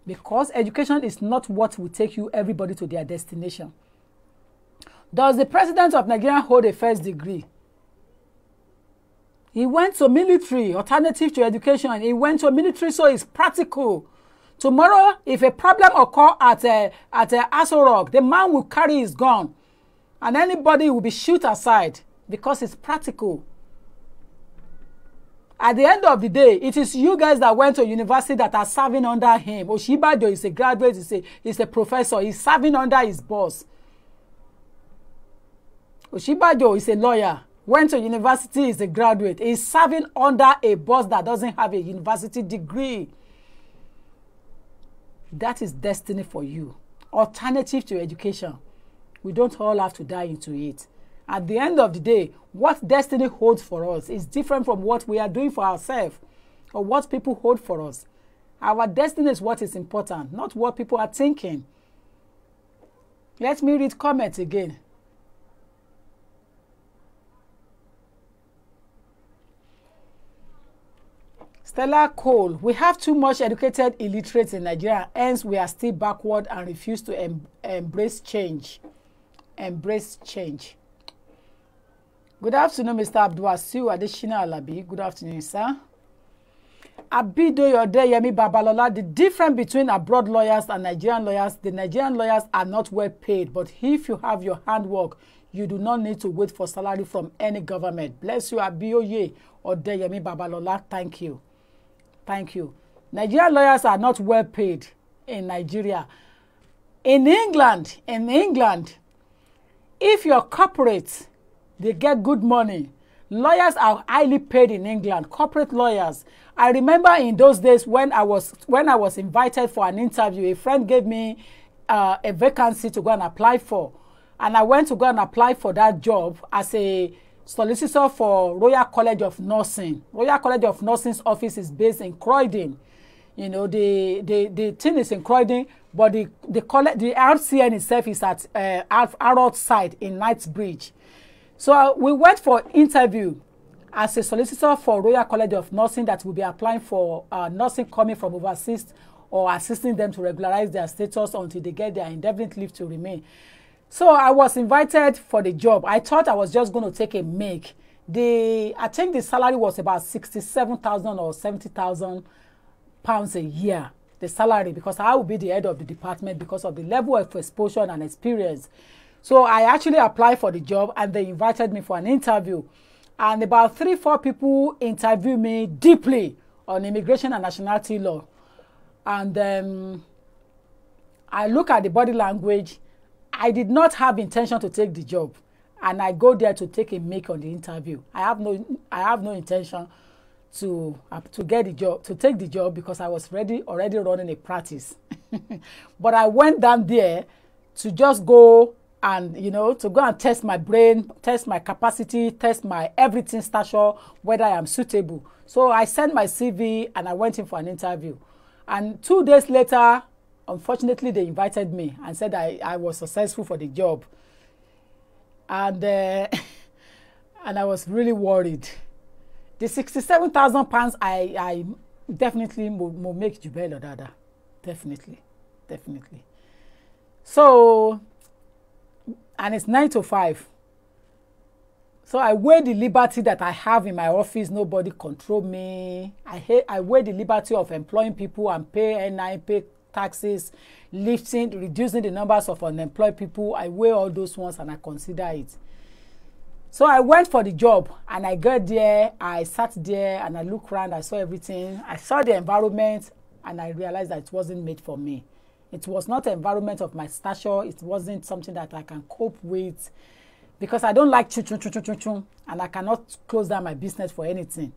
Because education is not what will take you everybody to their destination. Does the president of Nigeria hold a first degree? He went to military, alternative to education. He went to military, so it's practical. Tomorrow, if a problem occurs at Aso Rock, the man will carry his gun, and anybody will be shoot aside because it's practical. At the end of the day, it is you guys that went to university that are serving under him. Oshibajo is a graduate, is a professor. He's serving under his boss. Oshibajo is a lawyer. Went to university, is a graduate. He's serving under a boss that doesn't have a university degree. That is destiny for you. Alternative to education. We don't all have to die into it. At the end of the day, what destiny holds for us is different from what we are doing for ourselves or what people hold for us. Our destiny is what is important, not what people are thinking. Let me read comments again. Stella Cole, we have too much educated illiterates in Nigeria, hence we are still backward and refuse to embrace change. Embrace change. Good afternoon, Mr. Abdulwasiu Adeshina Alabi. Good afternoon, sir. Abidoyode Yemi Babalola, the difference between abroad lawyers and Nigerian lawyers, the Nigerian lawyers are not well paid, but if you have your handwork, you do not need to wait for salary from any government. Bless you, Abidoye Odeyemi Babalola. Thank you. Thank you. Nigerian lawyers are not well paid in Nigeria. In England, if you're corporate, they get good money. Lawyers are highly paid in England, corporate lawyers. I remember in those days when I was invited for an interview, a friend gave me a vacancy to go and apply for. And I went to go and apply for that job as a solicitor for Royal College of Nursing. Royal College of Nursing's office is based in Croydon. You know, the thing is in Croydon, but the RCN itself is at Harrods side in Knightsbridge. So we went for interview as a solicitor for Royal College of Nursing that will be applying for nursing coming from overseas or assisting them to regularize their status until they get their indefinite leave to remain. So I was invited for the job. I thought I was just going to take a make. I think the salary was about 67,000 or 70,000 pounds a year. The salary, because I will be the head of the department because of the level of exposure and experience. So I actually applied for the job and they invited me for an interview. And about 3-4 people interviewed me deeply on immigration and nationality law. And I look at the body language. I did not have intention to take the job, and I go there to take a make on the interview. I have no intention to get the job, to take the job, because I was already running a practice. But I went down there to just go and to go and test my brain, test my capacity, test my everything stature, whether I am suitable. So I sent my CV and I went in for an interview. And 2 days later, unfortunately, they invited me and said I was successful for the job. And and I was really worried. The 67,000 pounds, I definitely will make Jubel Odada. Definitely. So, and it's 9 to 5. So I weigh the liberty that I have in my office. Nobody control me. I weigh the liberty of employing people and pay NI, pay taxes, reducing the numbers of unemployed people. I weigh all those ones and I consider it. So I went for the job and I got there, I sat there and I looked around, I saw everything. I saw the environment and I realized that it wasn't made for me. It was not an environment of my stature. It wasn't something that I can cope with, because I don't like chun, and I cannot close down my business for anything.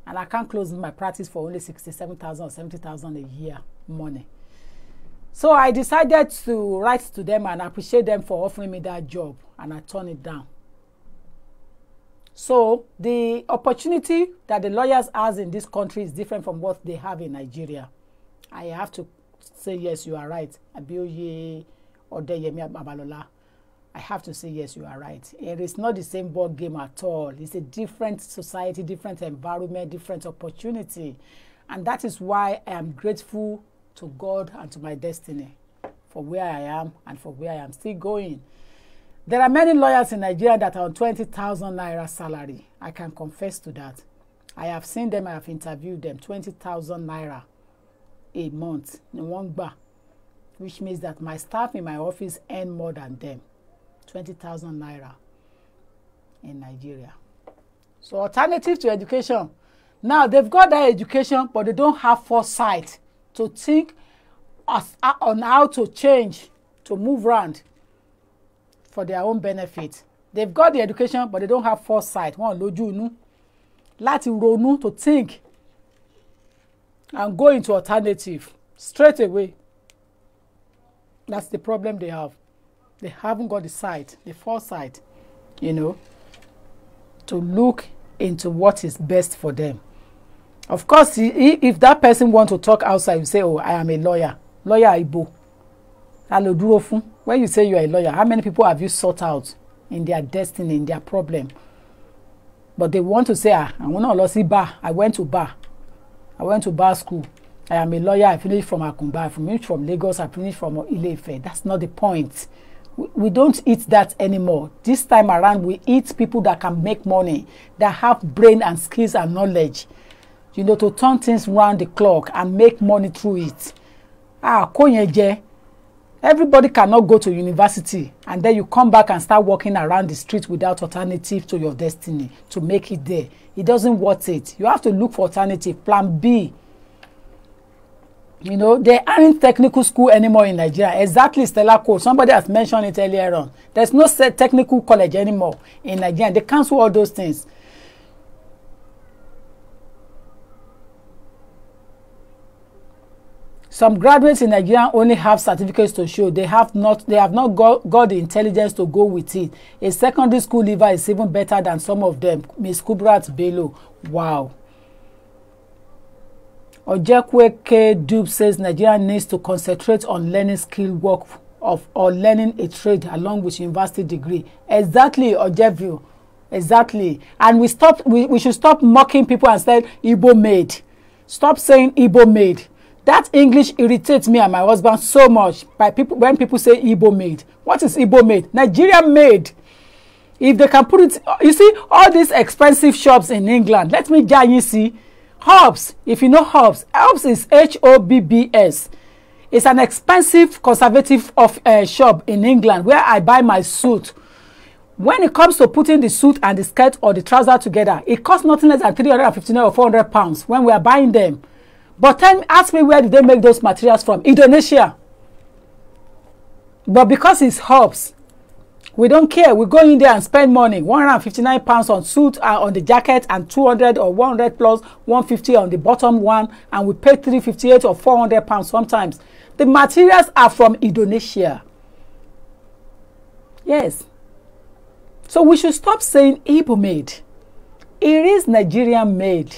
And I can't close my practice for only 67,000 or 70,000 a year money. So I decided to write to them and appreciate them for offering me that job, and I turned it down. So the opportunity that the lawyers has in this country is different from what they have in Nigeria. I have to say, yes, you are right. Abioye Odeyemi Abalola. I have to say, yes, you are right. It is not the same ball game at all. It's a different society, different environment, different opportunity. And that is why I am grateful to God and to my destiny for where I am and for where I am still going. There are many lawyers in Nigeria that are on 20,000 naira salary. I can confess to that. I have seen them, I have interviewed them, 20,000 naira a month in one bar, which means that my staff in my office earn more than them. 20,000 naira in Nigeria. So alternative to education. Now they've got that education, but they don't have foresight to think on how to change, to move around for their own benefit. They've got the education, but they don't have foresight. One lójú inú láti ronú, to think and go into alternative straight away. That's the problem they have. They haven't got the sight, the foresight, you know, to look into what is best for them. Of course, if that person wants to talk outside, you say, oh, I am a lawyer. Lawyer Ibo. When you say you are a lawyer, how many people have you sought out in their destiny, in their problem? But they want to say, I went to bar. I went to bar school. I am a lawyer. I finished from Akumba. I finished from Lagos. I finished from Ile-Ife. That's not the point. We don't eat that anymore. This time around, we eat people that can make money, that have brain and skills and knowledge, you know, to turn things round the clock and make money through it. Everybody cannot go to university and then you come back and start walking around the street without alternative to your destiny to make it there. It doesn't worth it. You have to look for alternative, plan B. You know, they aren't technical school anymore in Nigeria. Exactly, Stella Code. Somebody has mentioned it earlier on. There's no technical college anymore in Nigeria. They cancel all those things. Some graduates in Nigeria only have certificates to show. They have not got the intelligence to go with it. A secondary school leaver is even better than some of them. Miss Kubrat Bello. Wow. Ojekweke Dube says Nigeria needs to concentrate on learning skill work or learning a trade along with university degree. Exactly, Ojevio. Exactly. And we should stop mocking people and say Igbo made. Stop saying Igbo made. That English irritates me and my husband so much when people say Igbo made. What is Igbo made? Nigeria made. If they can put it, you see, all these expensive shops in England. Let me just you see. Hobbs, if you know Hobbs, Hobbs is Hobbs. It's an expensive conservative shop in England where I buy my suit. When it comes to putting the suit and the skirt or the trouser together, it costs nothing less than 359 or 400 pounds when we are buying them. But then ask me, where did they make those materials from? Indonesia. But because it's Hobbs, we don't care. We go in there and spend money. 159 pounds on suit, on the jacket, and 200 or 100 plus 150 on the bottom one, and we pay 358 or 400 pounds sometimes. The materials are from Indonesia. Yes. So we should stop saying Igbo made. It is Nigerian made.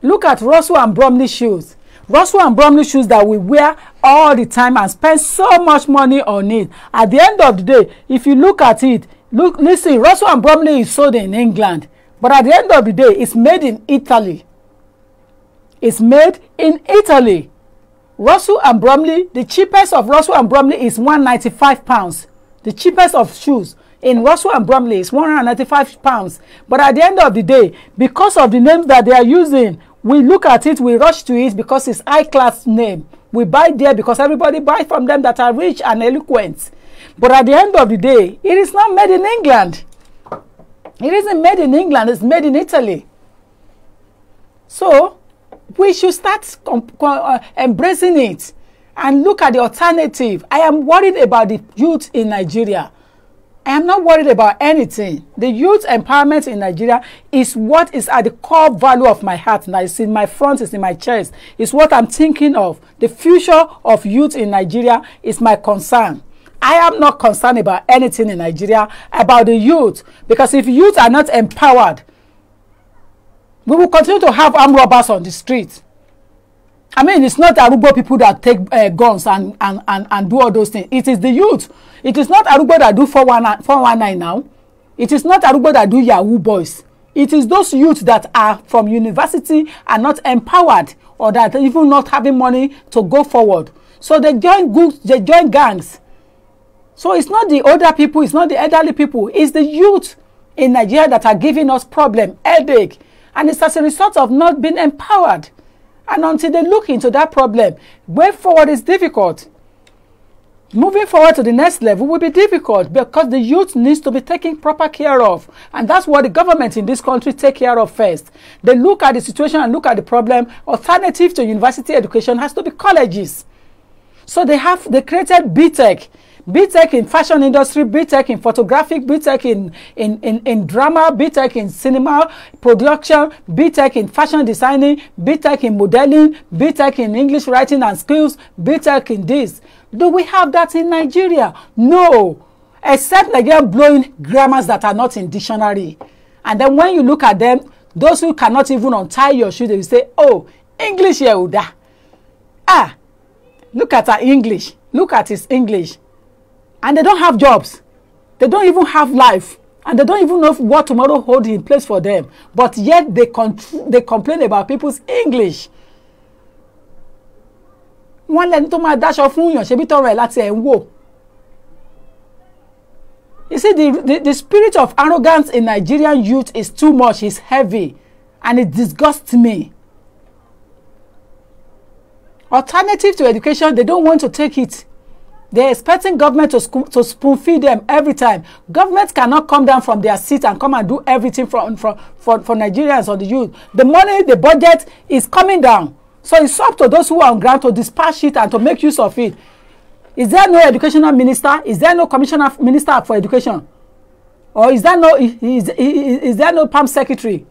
Look at Russell and Bromley shoes. Russell and Bromley shoes that we wear all the time and spend so much money on it. At the end of the day, if you look at it, listen, Russell and Bromley is sold in England. But at the end of the day, it's made in Italy. It's made in Italy. Russell and Bromley, the cheapest of Russell and Bromley is 195 pounds. The cheapest of shoes in Russell and Bromley is 195 pounds. But at the end of the day, because of the names that they are using, we look at it, we rush to it because it's high-class name. We buy there because everybody buys from them that are rich and eloquent. But at the end of the day, it is not made in England. It isn't made in England, it's made in Italy. So, we should start embracing it and look at the alternative. I am worried about the youth in Nigeria. I am not worried about anything. The youth empowerment in Nigeria is what is at the core value of my heart. Now it's in my front, it's in my chest. It's what I'm thinking of. The future of youth in Nigeria is my concern. I am not concerned about anything in Nigeria, about the youth. Because if youth are not empowered, we will continue to have armed robbers on the street. I mean, it's not Arubo people that take guns and do all those things. It is the youth. It is not Arubo that do 419 now. It is not Arubo that do Yahoo boys. It is those youth that are from university and not empowered, or that even not having money to go forward. So they join gangs. So it's not the older people, it's not the elderly people, it's the youth in Nigeria that are giving us problem, headache. And it's as a result of not being empowered. And until they look into that problem, way forward is difficult. Moving forward to the next level will be difficult because the youth needs to be taken proper care of. And that's what the government in this country take care of first. They look at the situation and look at the problem. Alternative to university education has to be colleges. So they created BTech. BTech in fashion industry, BTech in photographic, BTech in drama, BTech in cinema production, BTech in fashion designing, BTech in modeling, BTech in English writing and skills, BTech in this. Do we have that in Nigeria? No, except Nigeria blowing grammars that are not in dictionary. And then when you look at them, those who cannot even untie your shoe, they will say, oh, English Yehuda. Ah, look at her English. Look at his English. And they don't have jobs. They don't even have life. And they don't even know what tomorrow holds in place for them. But yet they complain about people's English. One lẹ́ni tó máa dáṣọ fún yàn ṣebí tọrọ ẹ̀ láti ẹ̀ ń wò. You see, the spirit of arrogance in Nigerian youth is too much. It's heavy. And it disgusts me. Alternative to education, they don't want to take it. They're expecting government to spoon feed them every time. Government cannot come down from their seat and come and do everything for Nigerians or the youth. The money, the budget is coming down. So it's up to those who are on ground to dispatch it and to make use of it. Is there no educational minister? Is there no commissioner minister for education? Or is there no PAM secretary?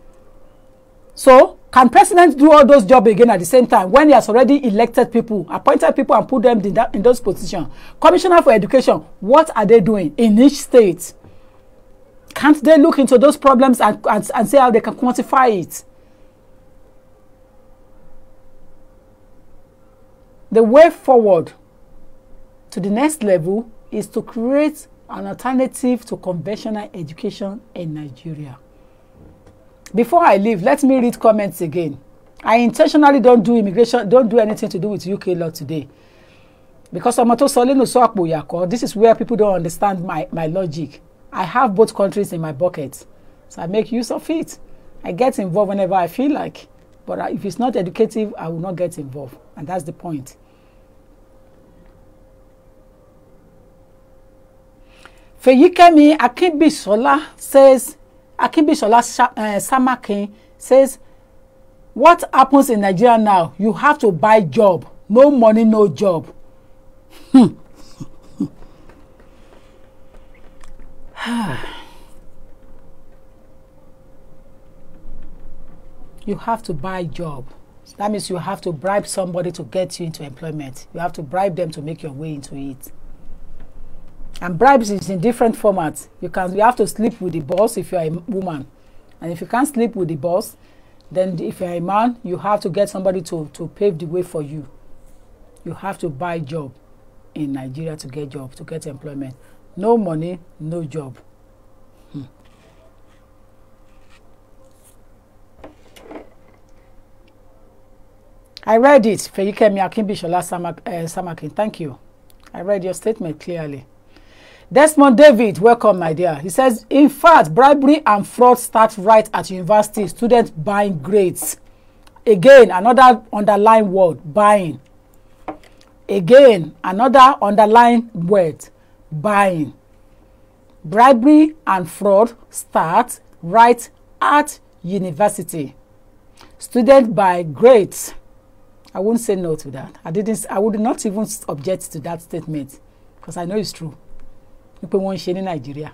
So can president do all those jobs again at the same time when he has already elected people, appointed people and put them in those positions? Commissioner for education, what are they doing in each state? Can't they look into those problems and see how they can quantify it? The way forward to the next level is to create an alternative to conventional education in Nigeria. Before I leave, let me read comments again. I intentionally don't do anything to do with UK law today. Because this is where people don't understand my logic. I have both countries in my bucket. So I make use of it. I get involved whenever I feel like. But if it's not educative, I will not get involved. And that's the point. Feyikemi Akinbisola says, Samakin says, what happens in Nigeria now? You have to buy job. No money, no job. You have to buy job. That means you have to bribe somebody to get you into employment. You have to bribe them to make your way into it. And bribes is in different formats. You have to sleep with the boss if you are a woman. And if you can't sleep with the boss, then if you're a man, you have to get somebody to pave the way for you. You have to buy job in Nigeria to get job, to get employment. No money, no job. I read it. Feyikemi Akinbishola Samakin. Thank you. I read your statement clearly. Desmond David, welcome, my dear. He says, in fact, bribery and fraud start right at university. Students buying grades. Again, another underlined word, buying. Again, another underlined word, buying. Bribery and fraud start right at university. Students buy grades. I won't say no to that. I would not even object to that statement because I know it's true. People won't share in Nigeria.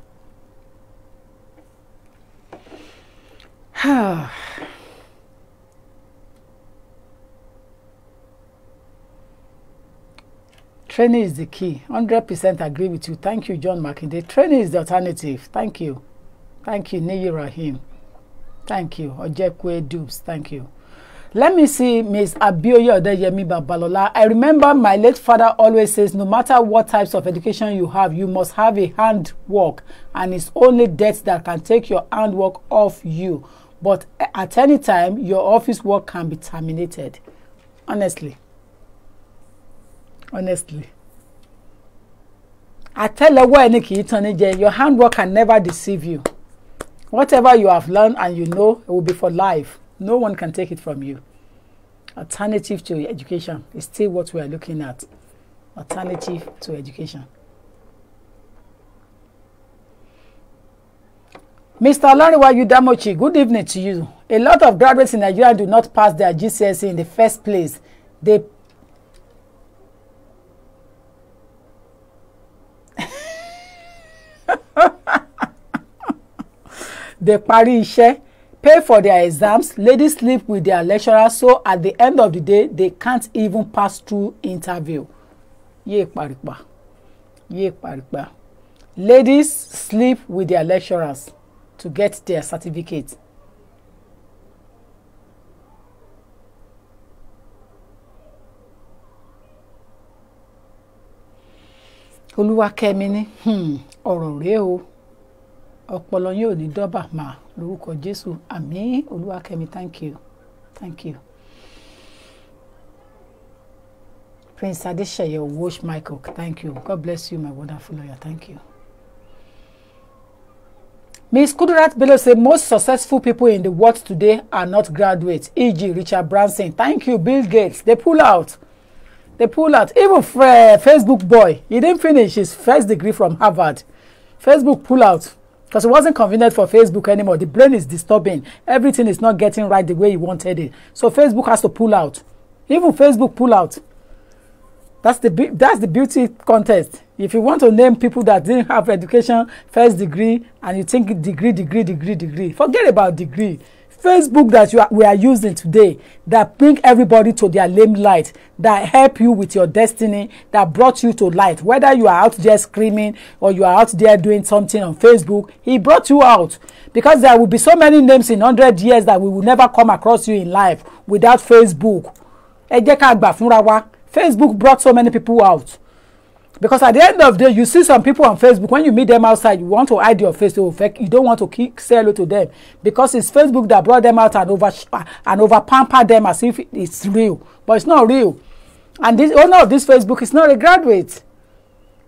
Training is the key. 100% agree with you. Thank you, John Makinde. Training is the alternative. Thank you. Thank you, Niyi Rahim. Thank you, Ojekwe Dubs. Thank you. Let me see Ms. Abioye Odeyemi Babalola. I remember my late father always says, no matter what types of education you have, you must have a handwork, and it's only death that can take your handwork off you. But at any time, your office work can be terminated. Honestly. I tell you, your handwork can never deceive you. Whatever you have learned and you know, it will be for life. No one can take it from you. Alternative to education is still what we are looking at. Alternative to education. Mr. Olaniwa Yudamochi, good evening to you. A lot of graduates in Nigeria do not pass their GCSE in the first place. They parí iṣẹ́, pay for their exams, ladies sleep with their lecturers, so at the end of the day, they can't even pass through interview. Ye paripa. Ladies sleep with their lecturers to get their certificate. Olúwakẹ́mi ní ọ̀rọ̀ rèé o. Ọpọlọ yín ò ní dọ́bà mà lórúkọ Jésù. Àmín. Olúwakẹ́mi, thank you. Thank you. Prince Adeseye Wash Michael, thank you. God bless you, my wonderful lawyer. Thank you. Ms. Kudurat Bello said most successful people in the world today are not graduates, e.g. Richard Branson. Thank you, Bill Gates. They pull out. Even Facebook boy, he didn't finish his first degree from Harvard. Facebook pull out because it wasn't convenient for Facebook anymore. The brain is disturbing. Everything is not getting right the way he wanted it. So Facebook has to pull out. Even Facebook pull out. That's the beauty contest. If you want to name people that didn't have education, first degree, and you think degree, forget about degree. Facebook that we are using today that bring everybody to their limelight, that help you with your destiny, that brought you to light. Whether you are out there screaming or you are out there doing something on Facebook, he brought you out. Because there will be so many names in 100 years that we will never come across you in life without Facebook. Ẹ jẹ́ ká gbà fúnra wa. Facebook brought so many people out. Because at the end of the day, you see some people on Facebook, when you meet them outside, you want to hide your face, you don't want to say hello to them. Because it's Facebook that brought them out and over pamper them as if it's real. But it's not real. And this owner of this Facebook is not a graduate.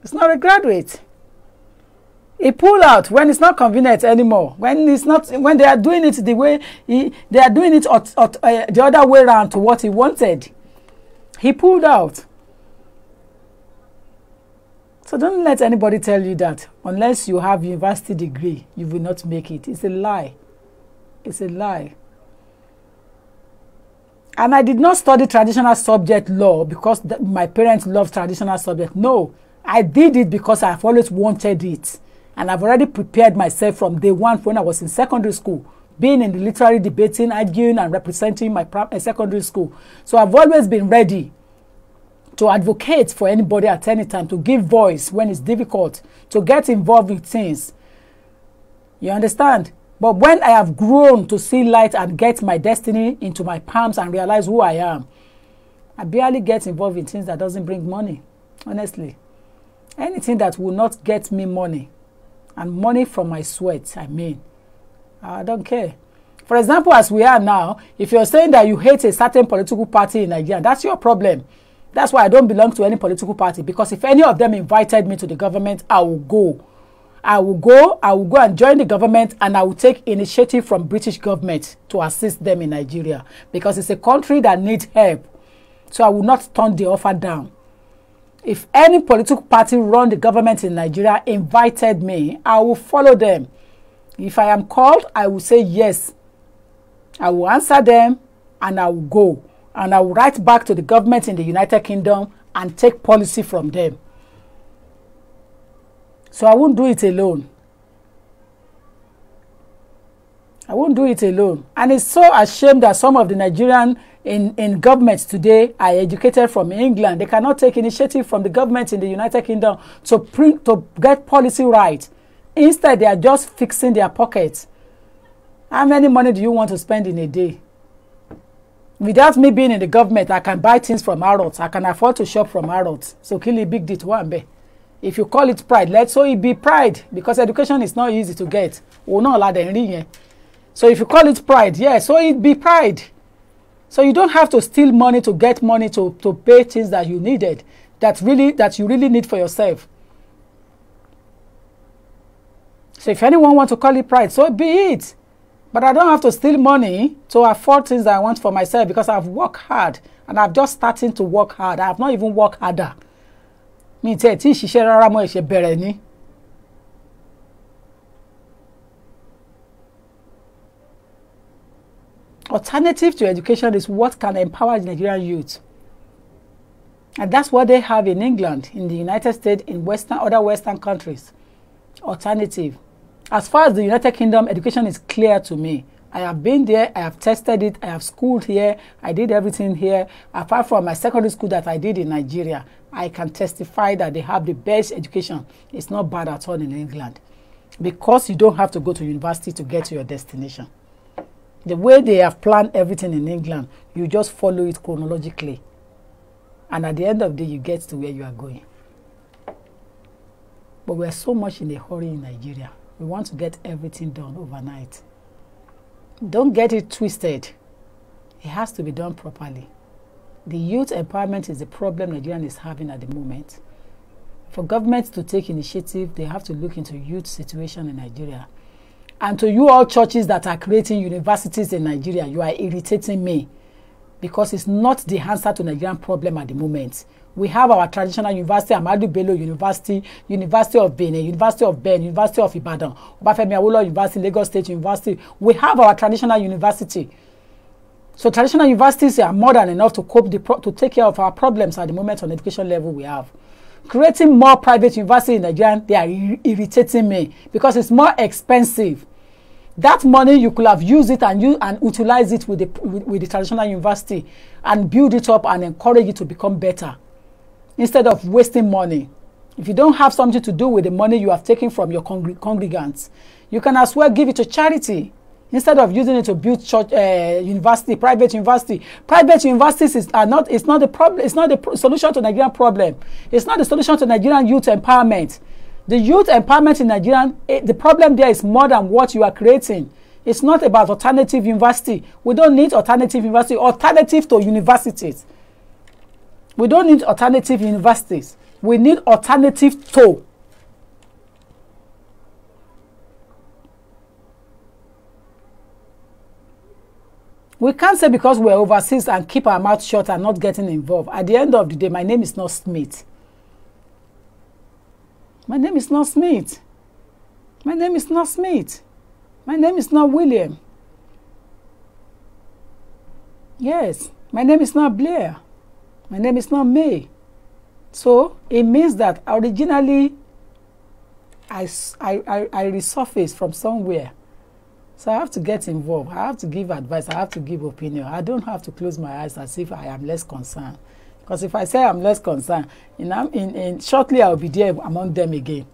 It's not a graduate. He pulled out when it's not convenient anymore. When they are doing it the way, they are doing it the other way around to what he wanted. He pulled out. So don't let anybody tell you that unless you have university degree, you will not make it. It's a lie. It's a lie. And I did not study traditional subject law because my parents love traditional subject. No, I did it because I've always wanted it. And I've already prepared myself from day one when I was in secondary school, being in the literary debating, arguing and representing my secondary school. So I've always been ready to advocate for anybody at any time, to give voice when it's difficult, to get involved with things. You understand? But when I have grown to see light and get my destiny into my palms and realize who I am, I barely get involved in things that doesn't bring money, honestly. Anything that will not get me money, and money from my sweat, I don't care. For example, as we are now, if you're saying that you hate a certain political party in Nigeria, that's your problem. That's why I don't belong to any political party, because if any of them invited me to the government, I will go. I will go and join the government, and I will take initiative from British government to assist them in Nigeria, because it's a country that needs help. So I will not turn the offer down. If any political party run the government in Nigeria invited me, I will follow them. If I am called, I will say yes. I will answer them and I will go. and I will write back to the government in the United Kingdom and take policy from them. So I won't do it alone. I won't do it alone. And it's so ashamed that some of the Nigerian in governments today are educated from England. They cannot take initiative from the government in the United Kingdom to get policy right. Instead, they are just fixing their pockets. How many money do you want to spend in a day? Without me being in the government, I can buy things from Harrods. I can afford to shop from Harrods. So kill a big dit one be. If you call it pride, let so it be pride, because education is not easy to get. So if you call it pride, yeah, so it be pride. So you don't have to steal money to get money to pay things that you needed, that you really need for yourself. So if anyone wants to call it pride, so be it. But I don't have to steal money to afford things that I want for myself, because I've worked hard and I've just starting to work hard. I have not even worked harder. Me tell ti ṣiṣẹ́ rárá mo ṣe bẹ̀rẹ̀ ni. Alternative to education is what can empower the Nigerian youth. And that's what they have in England, in the United States, in other Western countries. Alternative. As far as the United Kingdom, education is clear to me. I have been there, I have tested it, I have schooled here, I did everything here. Apart from my secondary school that I did in Nigeria, I can testify that they have the best education. It's not bad at all in England. Because you don't have to go to university to get to your destination. The way they have planned everything in England, you just follow it chronologically. And at the end of the day, you get to where you are going. But we're so much in a hurry in Nigeria. We want to get everything done overnight. Don't get it twisted. It has to be done properly. The youth empowerment is the problem Nigeria is having at the moment. For government to take initiative, they have to look into youth situation in Nigeria. And to you all churches that are creating universities in Nigeria, you are irritating me, because it's not the answer to Nigerian problem at the moment. We have our traditional university, Ahmadu Bello University, University of Benin, University of Ben, University of Ibadan, Obafemi Awolowo University, Lagos State University. We have our traditional university. So traditional universities are more than enough to to take care of our problems at the moment on education level we have. Creating more private universities in Nigeria, they are irritating me, because it's more expensive. That money you could have used it and utilize it with the traditional university and build it up and encourage it to become better, instead of wasting money. If you don't have something to do with the money you have taken from your congregants, you can as well give it to charity instead of using it to build church, university, private university. Private universities it's not the problem. It's not the solution to Nigerian problem. It's not the solution to Nigerian youth empowerment. The youth empowerment in Nigeria, the problem there is more than what you are creating. It's not about alternative university. We don't need alternative university. Alternative to universities. We don't need alternative universities. We need alternative to. We can't say because we're overseas and keep our mouth shut and not getting involved. At the end of the day, my name is not Smith. My name is not Smith. My name is not Smith. My name is not William. Yes, my name is not Blair. My name is not May. So it means that originally I resurfaced from somewhere. So I have to get involved. I have to give advice. I have to give opinion. I don't have to close my eyes as if I am less concerned. Because if I say I'm less concerned, shortly I'll be there among them again.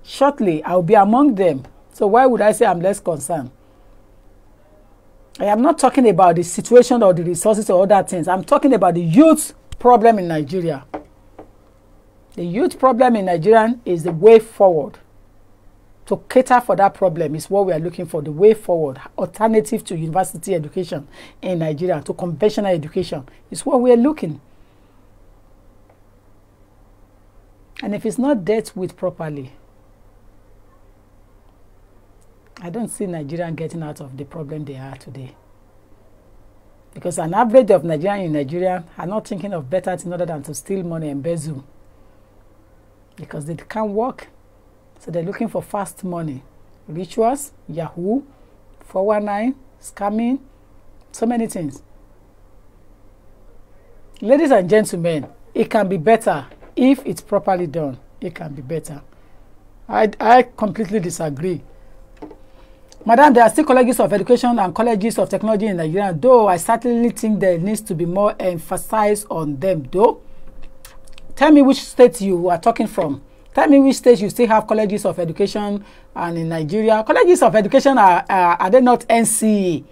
Shortly I'll be among them. So why would I say I'm less concerned? I am not talking about the situation or the resources or other things. I'm talking about the youth problem in Nigeria. The youth problem in Nigeria is the way forward. To cater for that problem is what we are looking for, the way forward. Alternative to university education in Nigeria, to conventional education, is what we are looking. And if it's not dealt with properly, I don't see Nigerians getting out of the problem they are today. Because an average of Nigerians in Nigeria are not thinking of better thing other than to steal money and embezzle. Because they can't work. So they're looking for fast money. Rituals, Yahoo, 419, scamming, so many things. Ladies and gentlemen, it can be better if it's properly done. It can be better. I completely disagree. Madam, there are still colleges of education and colleges of technology in Nigeria, though I certainly think there needs to be more emphasis on them, though. Tell me which state you are talking from. Tell me which state you still have colleges of education, and in Nigeria, colleges of education are they not NCE?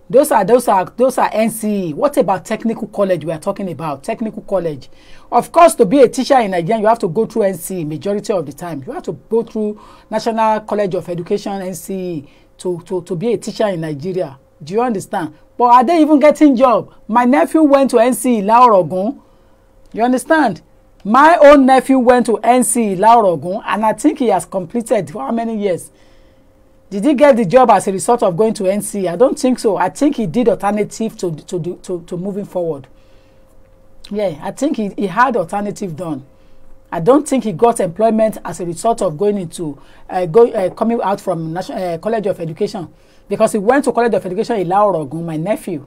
Those are NCE. What about technical college we are talking about? Technical college. Of course, to be a teacher in Nigeria, you have to go through NCE majority of the time. You have to go through National College of Education, NCE, to be a teacher in Nigeria. Do you understand? But are they even getting job? My nephew went to NCE Laorogun. You understand? My own nephew went to NCE Laorogun, and I think he has completed for how many years? Did he get the job as a result of going to NC? I don't think so. I think he did alternative to moving forward. Yeah, I think he had alternative done. I don't think he got employment as a result of going into coming out from National College of Education, because he went to College of Education in Laorogun, my nephew,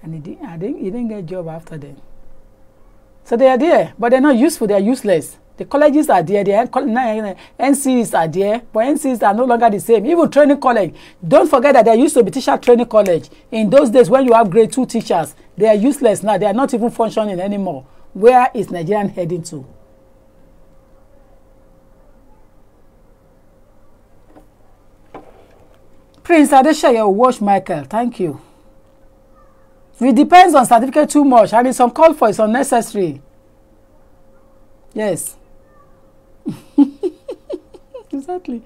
and he didn't get a job after then. So they are there, but they're not useful. They are useless. The colleges are there, the NCs are there, but NCs are no longer the same. Even training college, don't forget that there used to be teacher training college. In those days when you have grade 2 teachers, they are useless now. They are not even functioning anymore. Where is Nigerian heading to? Prince Adeshaya, watch Michael, thank you. It depends on certificate too much, and it's uncalled for, it's unnecessary. Yes. Exactly.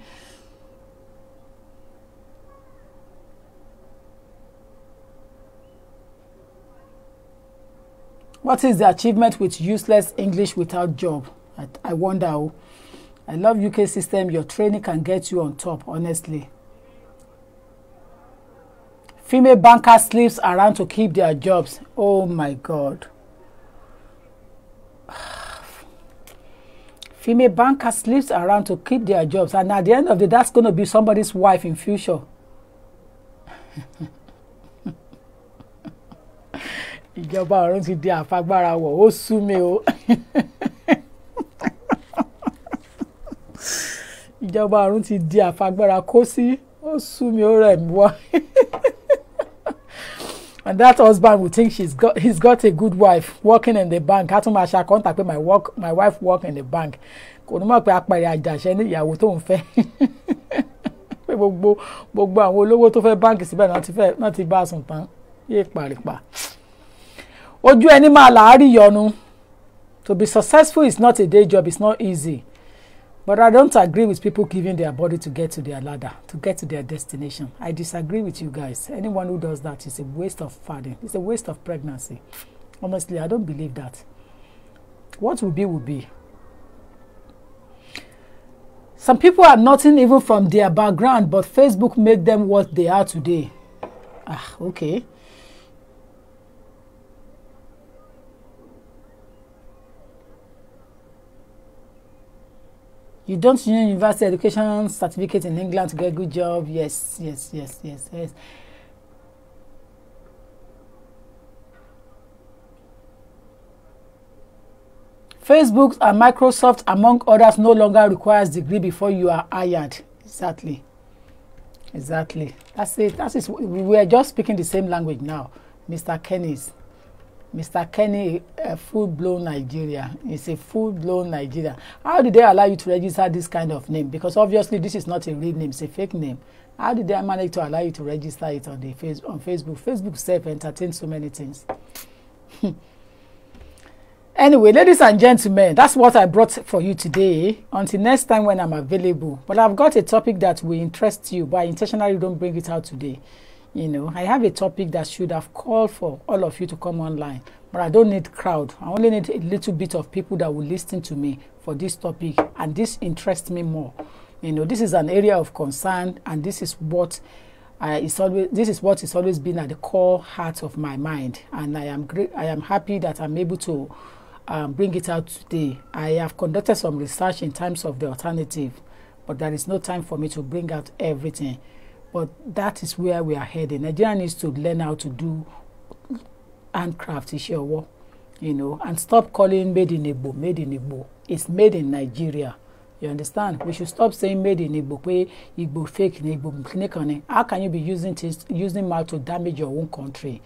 What is the achievement with useless English without job? I wonder. Oh. I love UK system. Your training can get you on top, honestly. Female bankers sleeps around to keep their jobs. Oh my God. Female banker sleeps around to keep their jobs, and at the end of the day, that's going to be somebody's wife in future. Ìjọba ọ̀run ti di àfagbára wọ̀, ó sú mi o. Ìjọba ọ̀run ti di àfagbára kó sí, ó sú mi, ó rẹ̀ mí wá. And that husband will think he's got a good wife working in the bank. Hátún máa ṣe contact pé my wife work in the bank. Kò ní mọ̀ pé apẹ̀rẹ̀ àjàṣẹ́ ní ìyàwó tó ń fẹ́. Pé gbogbo àwọn olówó tó fẹ́ báǹkì síbẹ̀ náà ti bá a sùn tán. Yé pàrìpà. Ojú ẹni máa làárí yọnu. To be successful is not a day job. It's not easy. But I don't agree with people giving their body to get to their ladder, to get to their destination. I disagree with you guys. Anyone who does that is a waste of fighting. It's a waste of pregnancy. Honestly, I don't believe that. What will be, will be. Some people are nothing even from their background, but Facebook made them what they are today. Ah, okay. You don't need university education certificate in England to get a good job. Yes. Facebook and Microsoft, among others, no longer requires degree before you are hired. Exactly. That's it. We are just speaking the same language now. Mr. Kenny, a full-blown Nigeria. It's a full-blown Nigeria. How did they allow you to register this kind of name? Because obviously this is not a real name, it's a fake name. How did they manage to allow you to register it on Facebook? Facebook self entertains so many things. Anyway, ladies and gentlemen, that's what I brought for you today. Until next time when I'm available. But I've got a topic that will interest you, but I intentionally don't bring it out today. You know, I have a topic that should have called for all of you to come online, but I don't need crowd. I only need a little bit of people that will listen to me for this topic, and this interests me more. You know, this is an area of concern, and this is what is always been at the core heart of my mind, and I am happy that I'm able to bring it out today. I have conducted some research in terms of the alternative, but there is no time for me to bring out everything. But that is where we are heading. Nigeria needs to learn how to do handcraft, iṣẹ́ ọwọ́, you know, and stop calling made in Igbo, made in Igbo. It's made in Nigeria. You understand? We should stop saying made in Igbo, Igbo fake, Igbo. How can you be using mouth to damage your own country?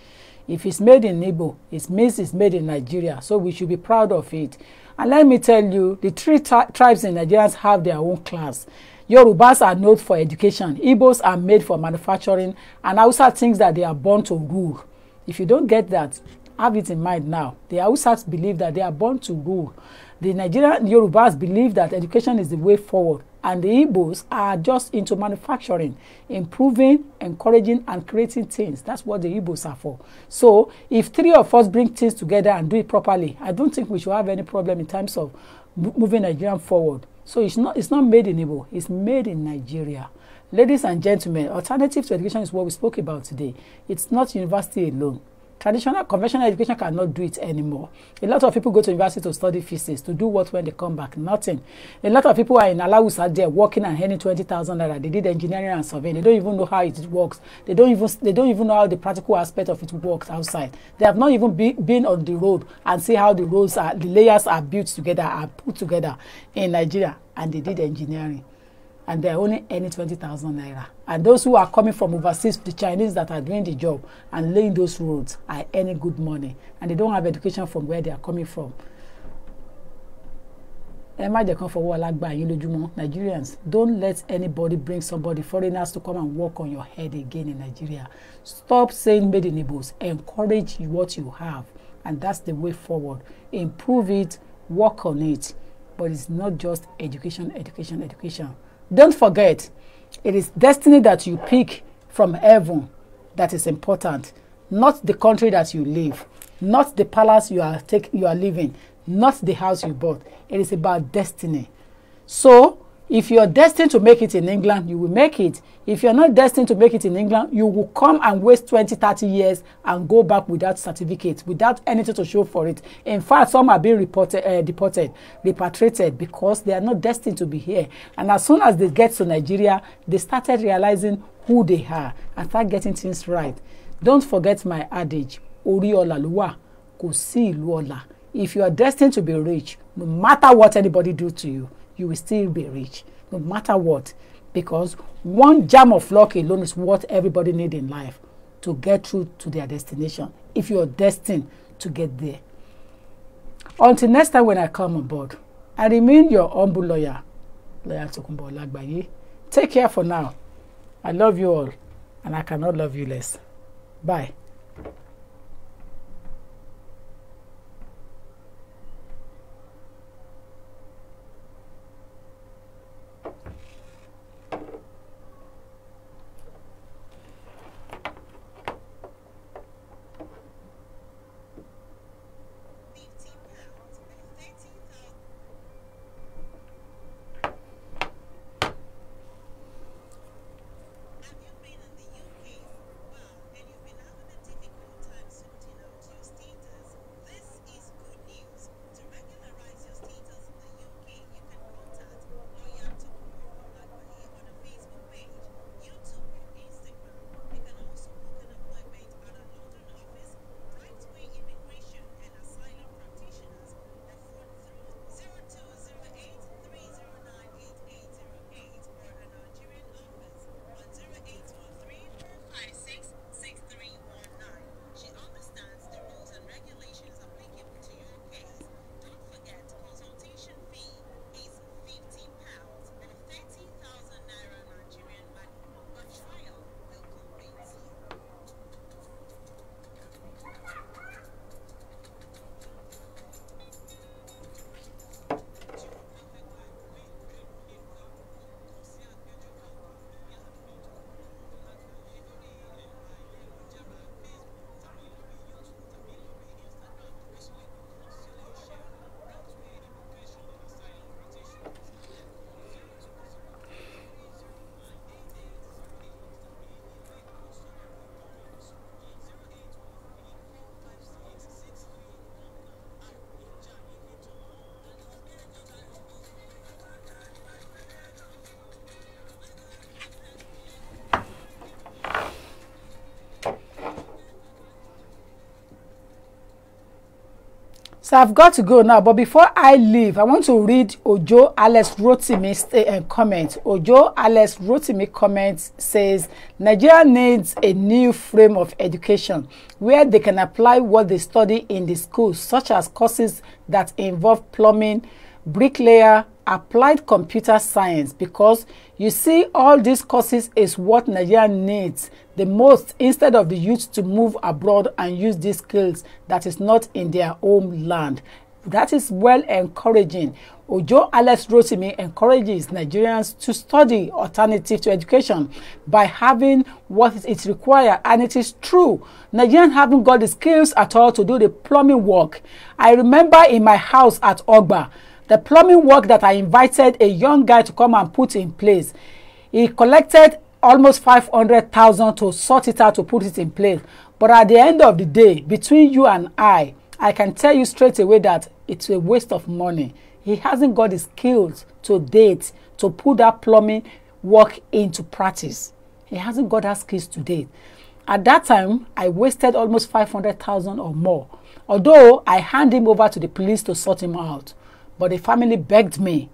If it's made in Igbo, it means it's made in Nigeria. So we should be proud of it. And let me tell you, the three tribes in Nigeria have their own class. Yorubas are known for education. Igbos are made for manufacturing. And Hausa thinks that they are born to rule. If you don't get that, have it in mind now. The Hausas believe that they are born to rule. The Nigerian Yorubas believe that education is the way forward. And the Igbos are just into manufacturing, improving, encouraging, and creating things. That's what the Igbos are for. So if three of us bring things together and do it properly, I don't think we should have any problem in terms of moving Nigeria forward. So it's not made in Igbo, it's made in Nigeria. Ladies and gentlemen, alternative to education is what we spoke about today. It's not university alone. Traditional, conventional education cannot do it anymore. A lot of people go to university to study physics. To do what when they come back? Nothing. A lot of people are in Alawusa there working and earning 20,000 naira. They did engineering and surveying. They don't even know how it works. They don't even know how the practical aspect of it works outside. They have not even been on the road and see how the roads are, the layers are built together, are put together in Nigeria, and they did engineering. And they're only earning 20,000 naira. And those who are coming from overseas, the Chinese that are doing the job and laying those roads, are earning good money. And they don't have education from where they are coming from. Nigerians, don't let anybody bring somebody, foreigners, to come and work on your head again in Nigeria. Stop saying made in Igbos. Encourage what you have. And that's the way forward. Improve it, work on it. But it's not just education, education, education. Don't forget, it is destiny that you pick from heaven that is important, not the country that you live, not the palace you are living, not the house you bought. It is about destiny. So, if you are destined to make it in England, you will make it. If you are not destined to make it in England, you will come and waste 20, 30 years and go back without certificate, without anything to show for it. In fact, some are being deported, repatriated, because they are not destined to be here. And as soon as they get to Nigeria, they started realizing who they are and start getting things right. Don't forget my adage, Ori Ola Luwa, kò sí ìlú ọlá. If you are destined to be rich, no matter what anybody do to you, you will still be rich, no matter what. Because one jam of luck alone is what everybody needs in life to get through to their destination, if you are destined to get there. Until next time when I come on board, I remain your humble lawyer, Lawyer Tokunbo Lagbaye. Take care for now. I love you all, and I cannot love you less. Bye. So I've got to go now, but before I leave, I want to read Ojo Alex Rotimi's comment. Ojo Alex Rotimi comment says, Nigeria needs a new frame of education where they can apply what they study in the schools, such as courses that involve plumbing, bricklayer, applied computer science, because you see all these courses is what Nigeria needs the most, instead of the youth to move abroad and use these skills that is not in their homeland. That is well encouraging. Ojo Alex Rotimi encourages Nigerians to study alternative to education by having what it requires, and it is true. Nigerians haven't got the skills at all to do the plumbing work. I remember in my house at Ogba, the plumbing work that I invited a young guy to come and put in place. He collected almost 500,000 to sort it out, to put it in place. But at the end of the day, between you and I can tell you straight away that it's a waste of money. He hasn't got the skills to date to put that plumbing work into practice. He hasn't got that skills to date. At that time, I wasted almost 500,000 or more. Although I handed him over to the police to sort him out. But the family begged me.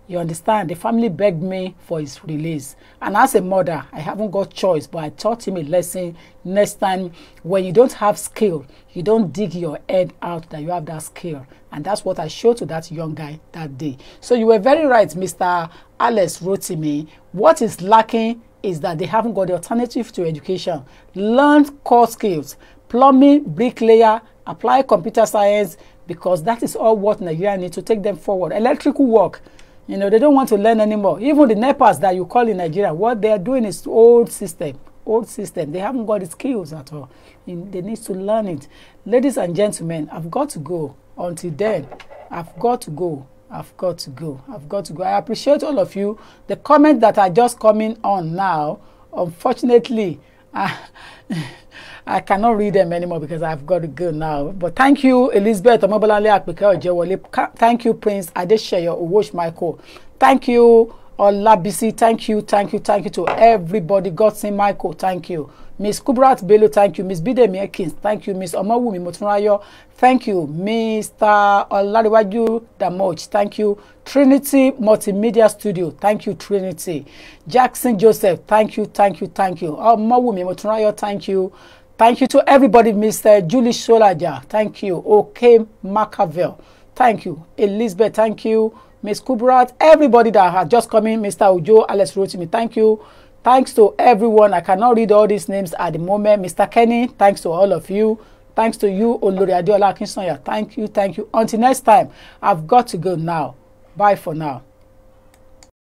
You understand? The family begged me for his release. And as a mother, I haven't got choice, but I taught him a lesson. Next time, when you don't have skill, you don't dig your head out that you have that skill. And that's what I showed to that young guy that day. So you were very right, Mr. Alex Rotimi. What is lacking is that they haven't got the alternative to education. Learn core skills, plumbing, bricklayer, apply computer science, because that is all what Nigeria needs to take them forward. Electrical work, you know, they don't want to learn anymore. Even the NEPAs that you call in Nigeria, what they are doing is old system. They haven't got the skills at all. They need to learn it. Ladies and gentlemen, I've got to go. Until then, I've got to go. I appreciate all of you. The comment that are just coming on now, unfortunately, I cannot read them anymore because I've got to go now. But thank you, Elizabeth Omobolale Akpeke Ojewole. Thank you, Prince Adesheyo Owosh Michael. Thank you, Olabisi. Thank you to everybody. Godson Michael. Thank you. Miss Kubrat Bello. Thank you. Miss Bidemi Ekins. Thank you. Miss Omawumi Motunrayo. Thank you. Mr. Olariwaju Damoch. Thank you. Trinity Multimedia Studio. Thank you, Trinity. Jackson Joseph. Thank you. Omawumi Motunrayo. Thank you. Thank you to everybody, Mr. Julie Sholaja. Thank you. OK Macavel. Thank you. Elizabeth. Thank you. Miss Kubrat. Everybody that has just come in. Mr. Ojo Alex Rotimi. Thank you. Thanks to everyone. I cannot read all these names at the moment. Mr. Kenny. Thanks to all of you. Thanks to you, Olori Adeola Akinsanya. Thank you. Until next time, I've got to go now. Bye for now.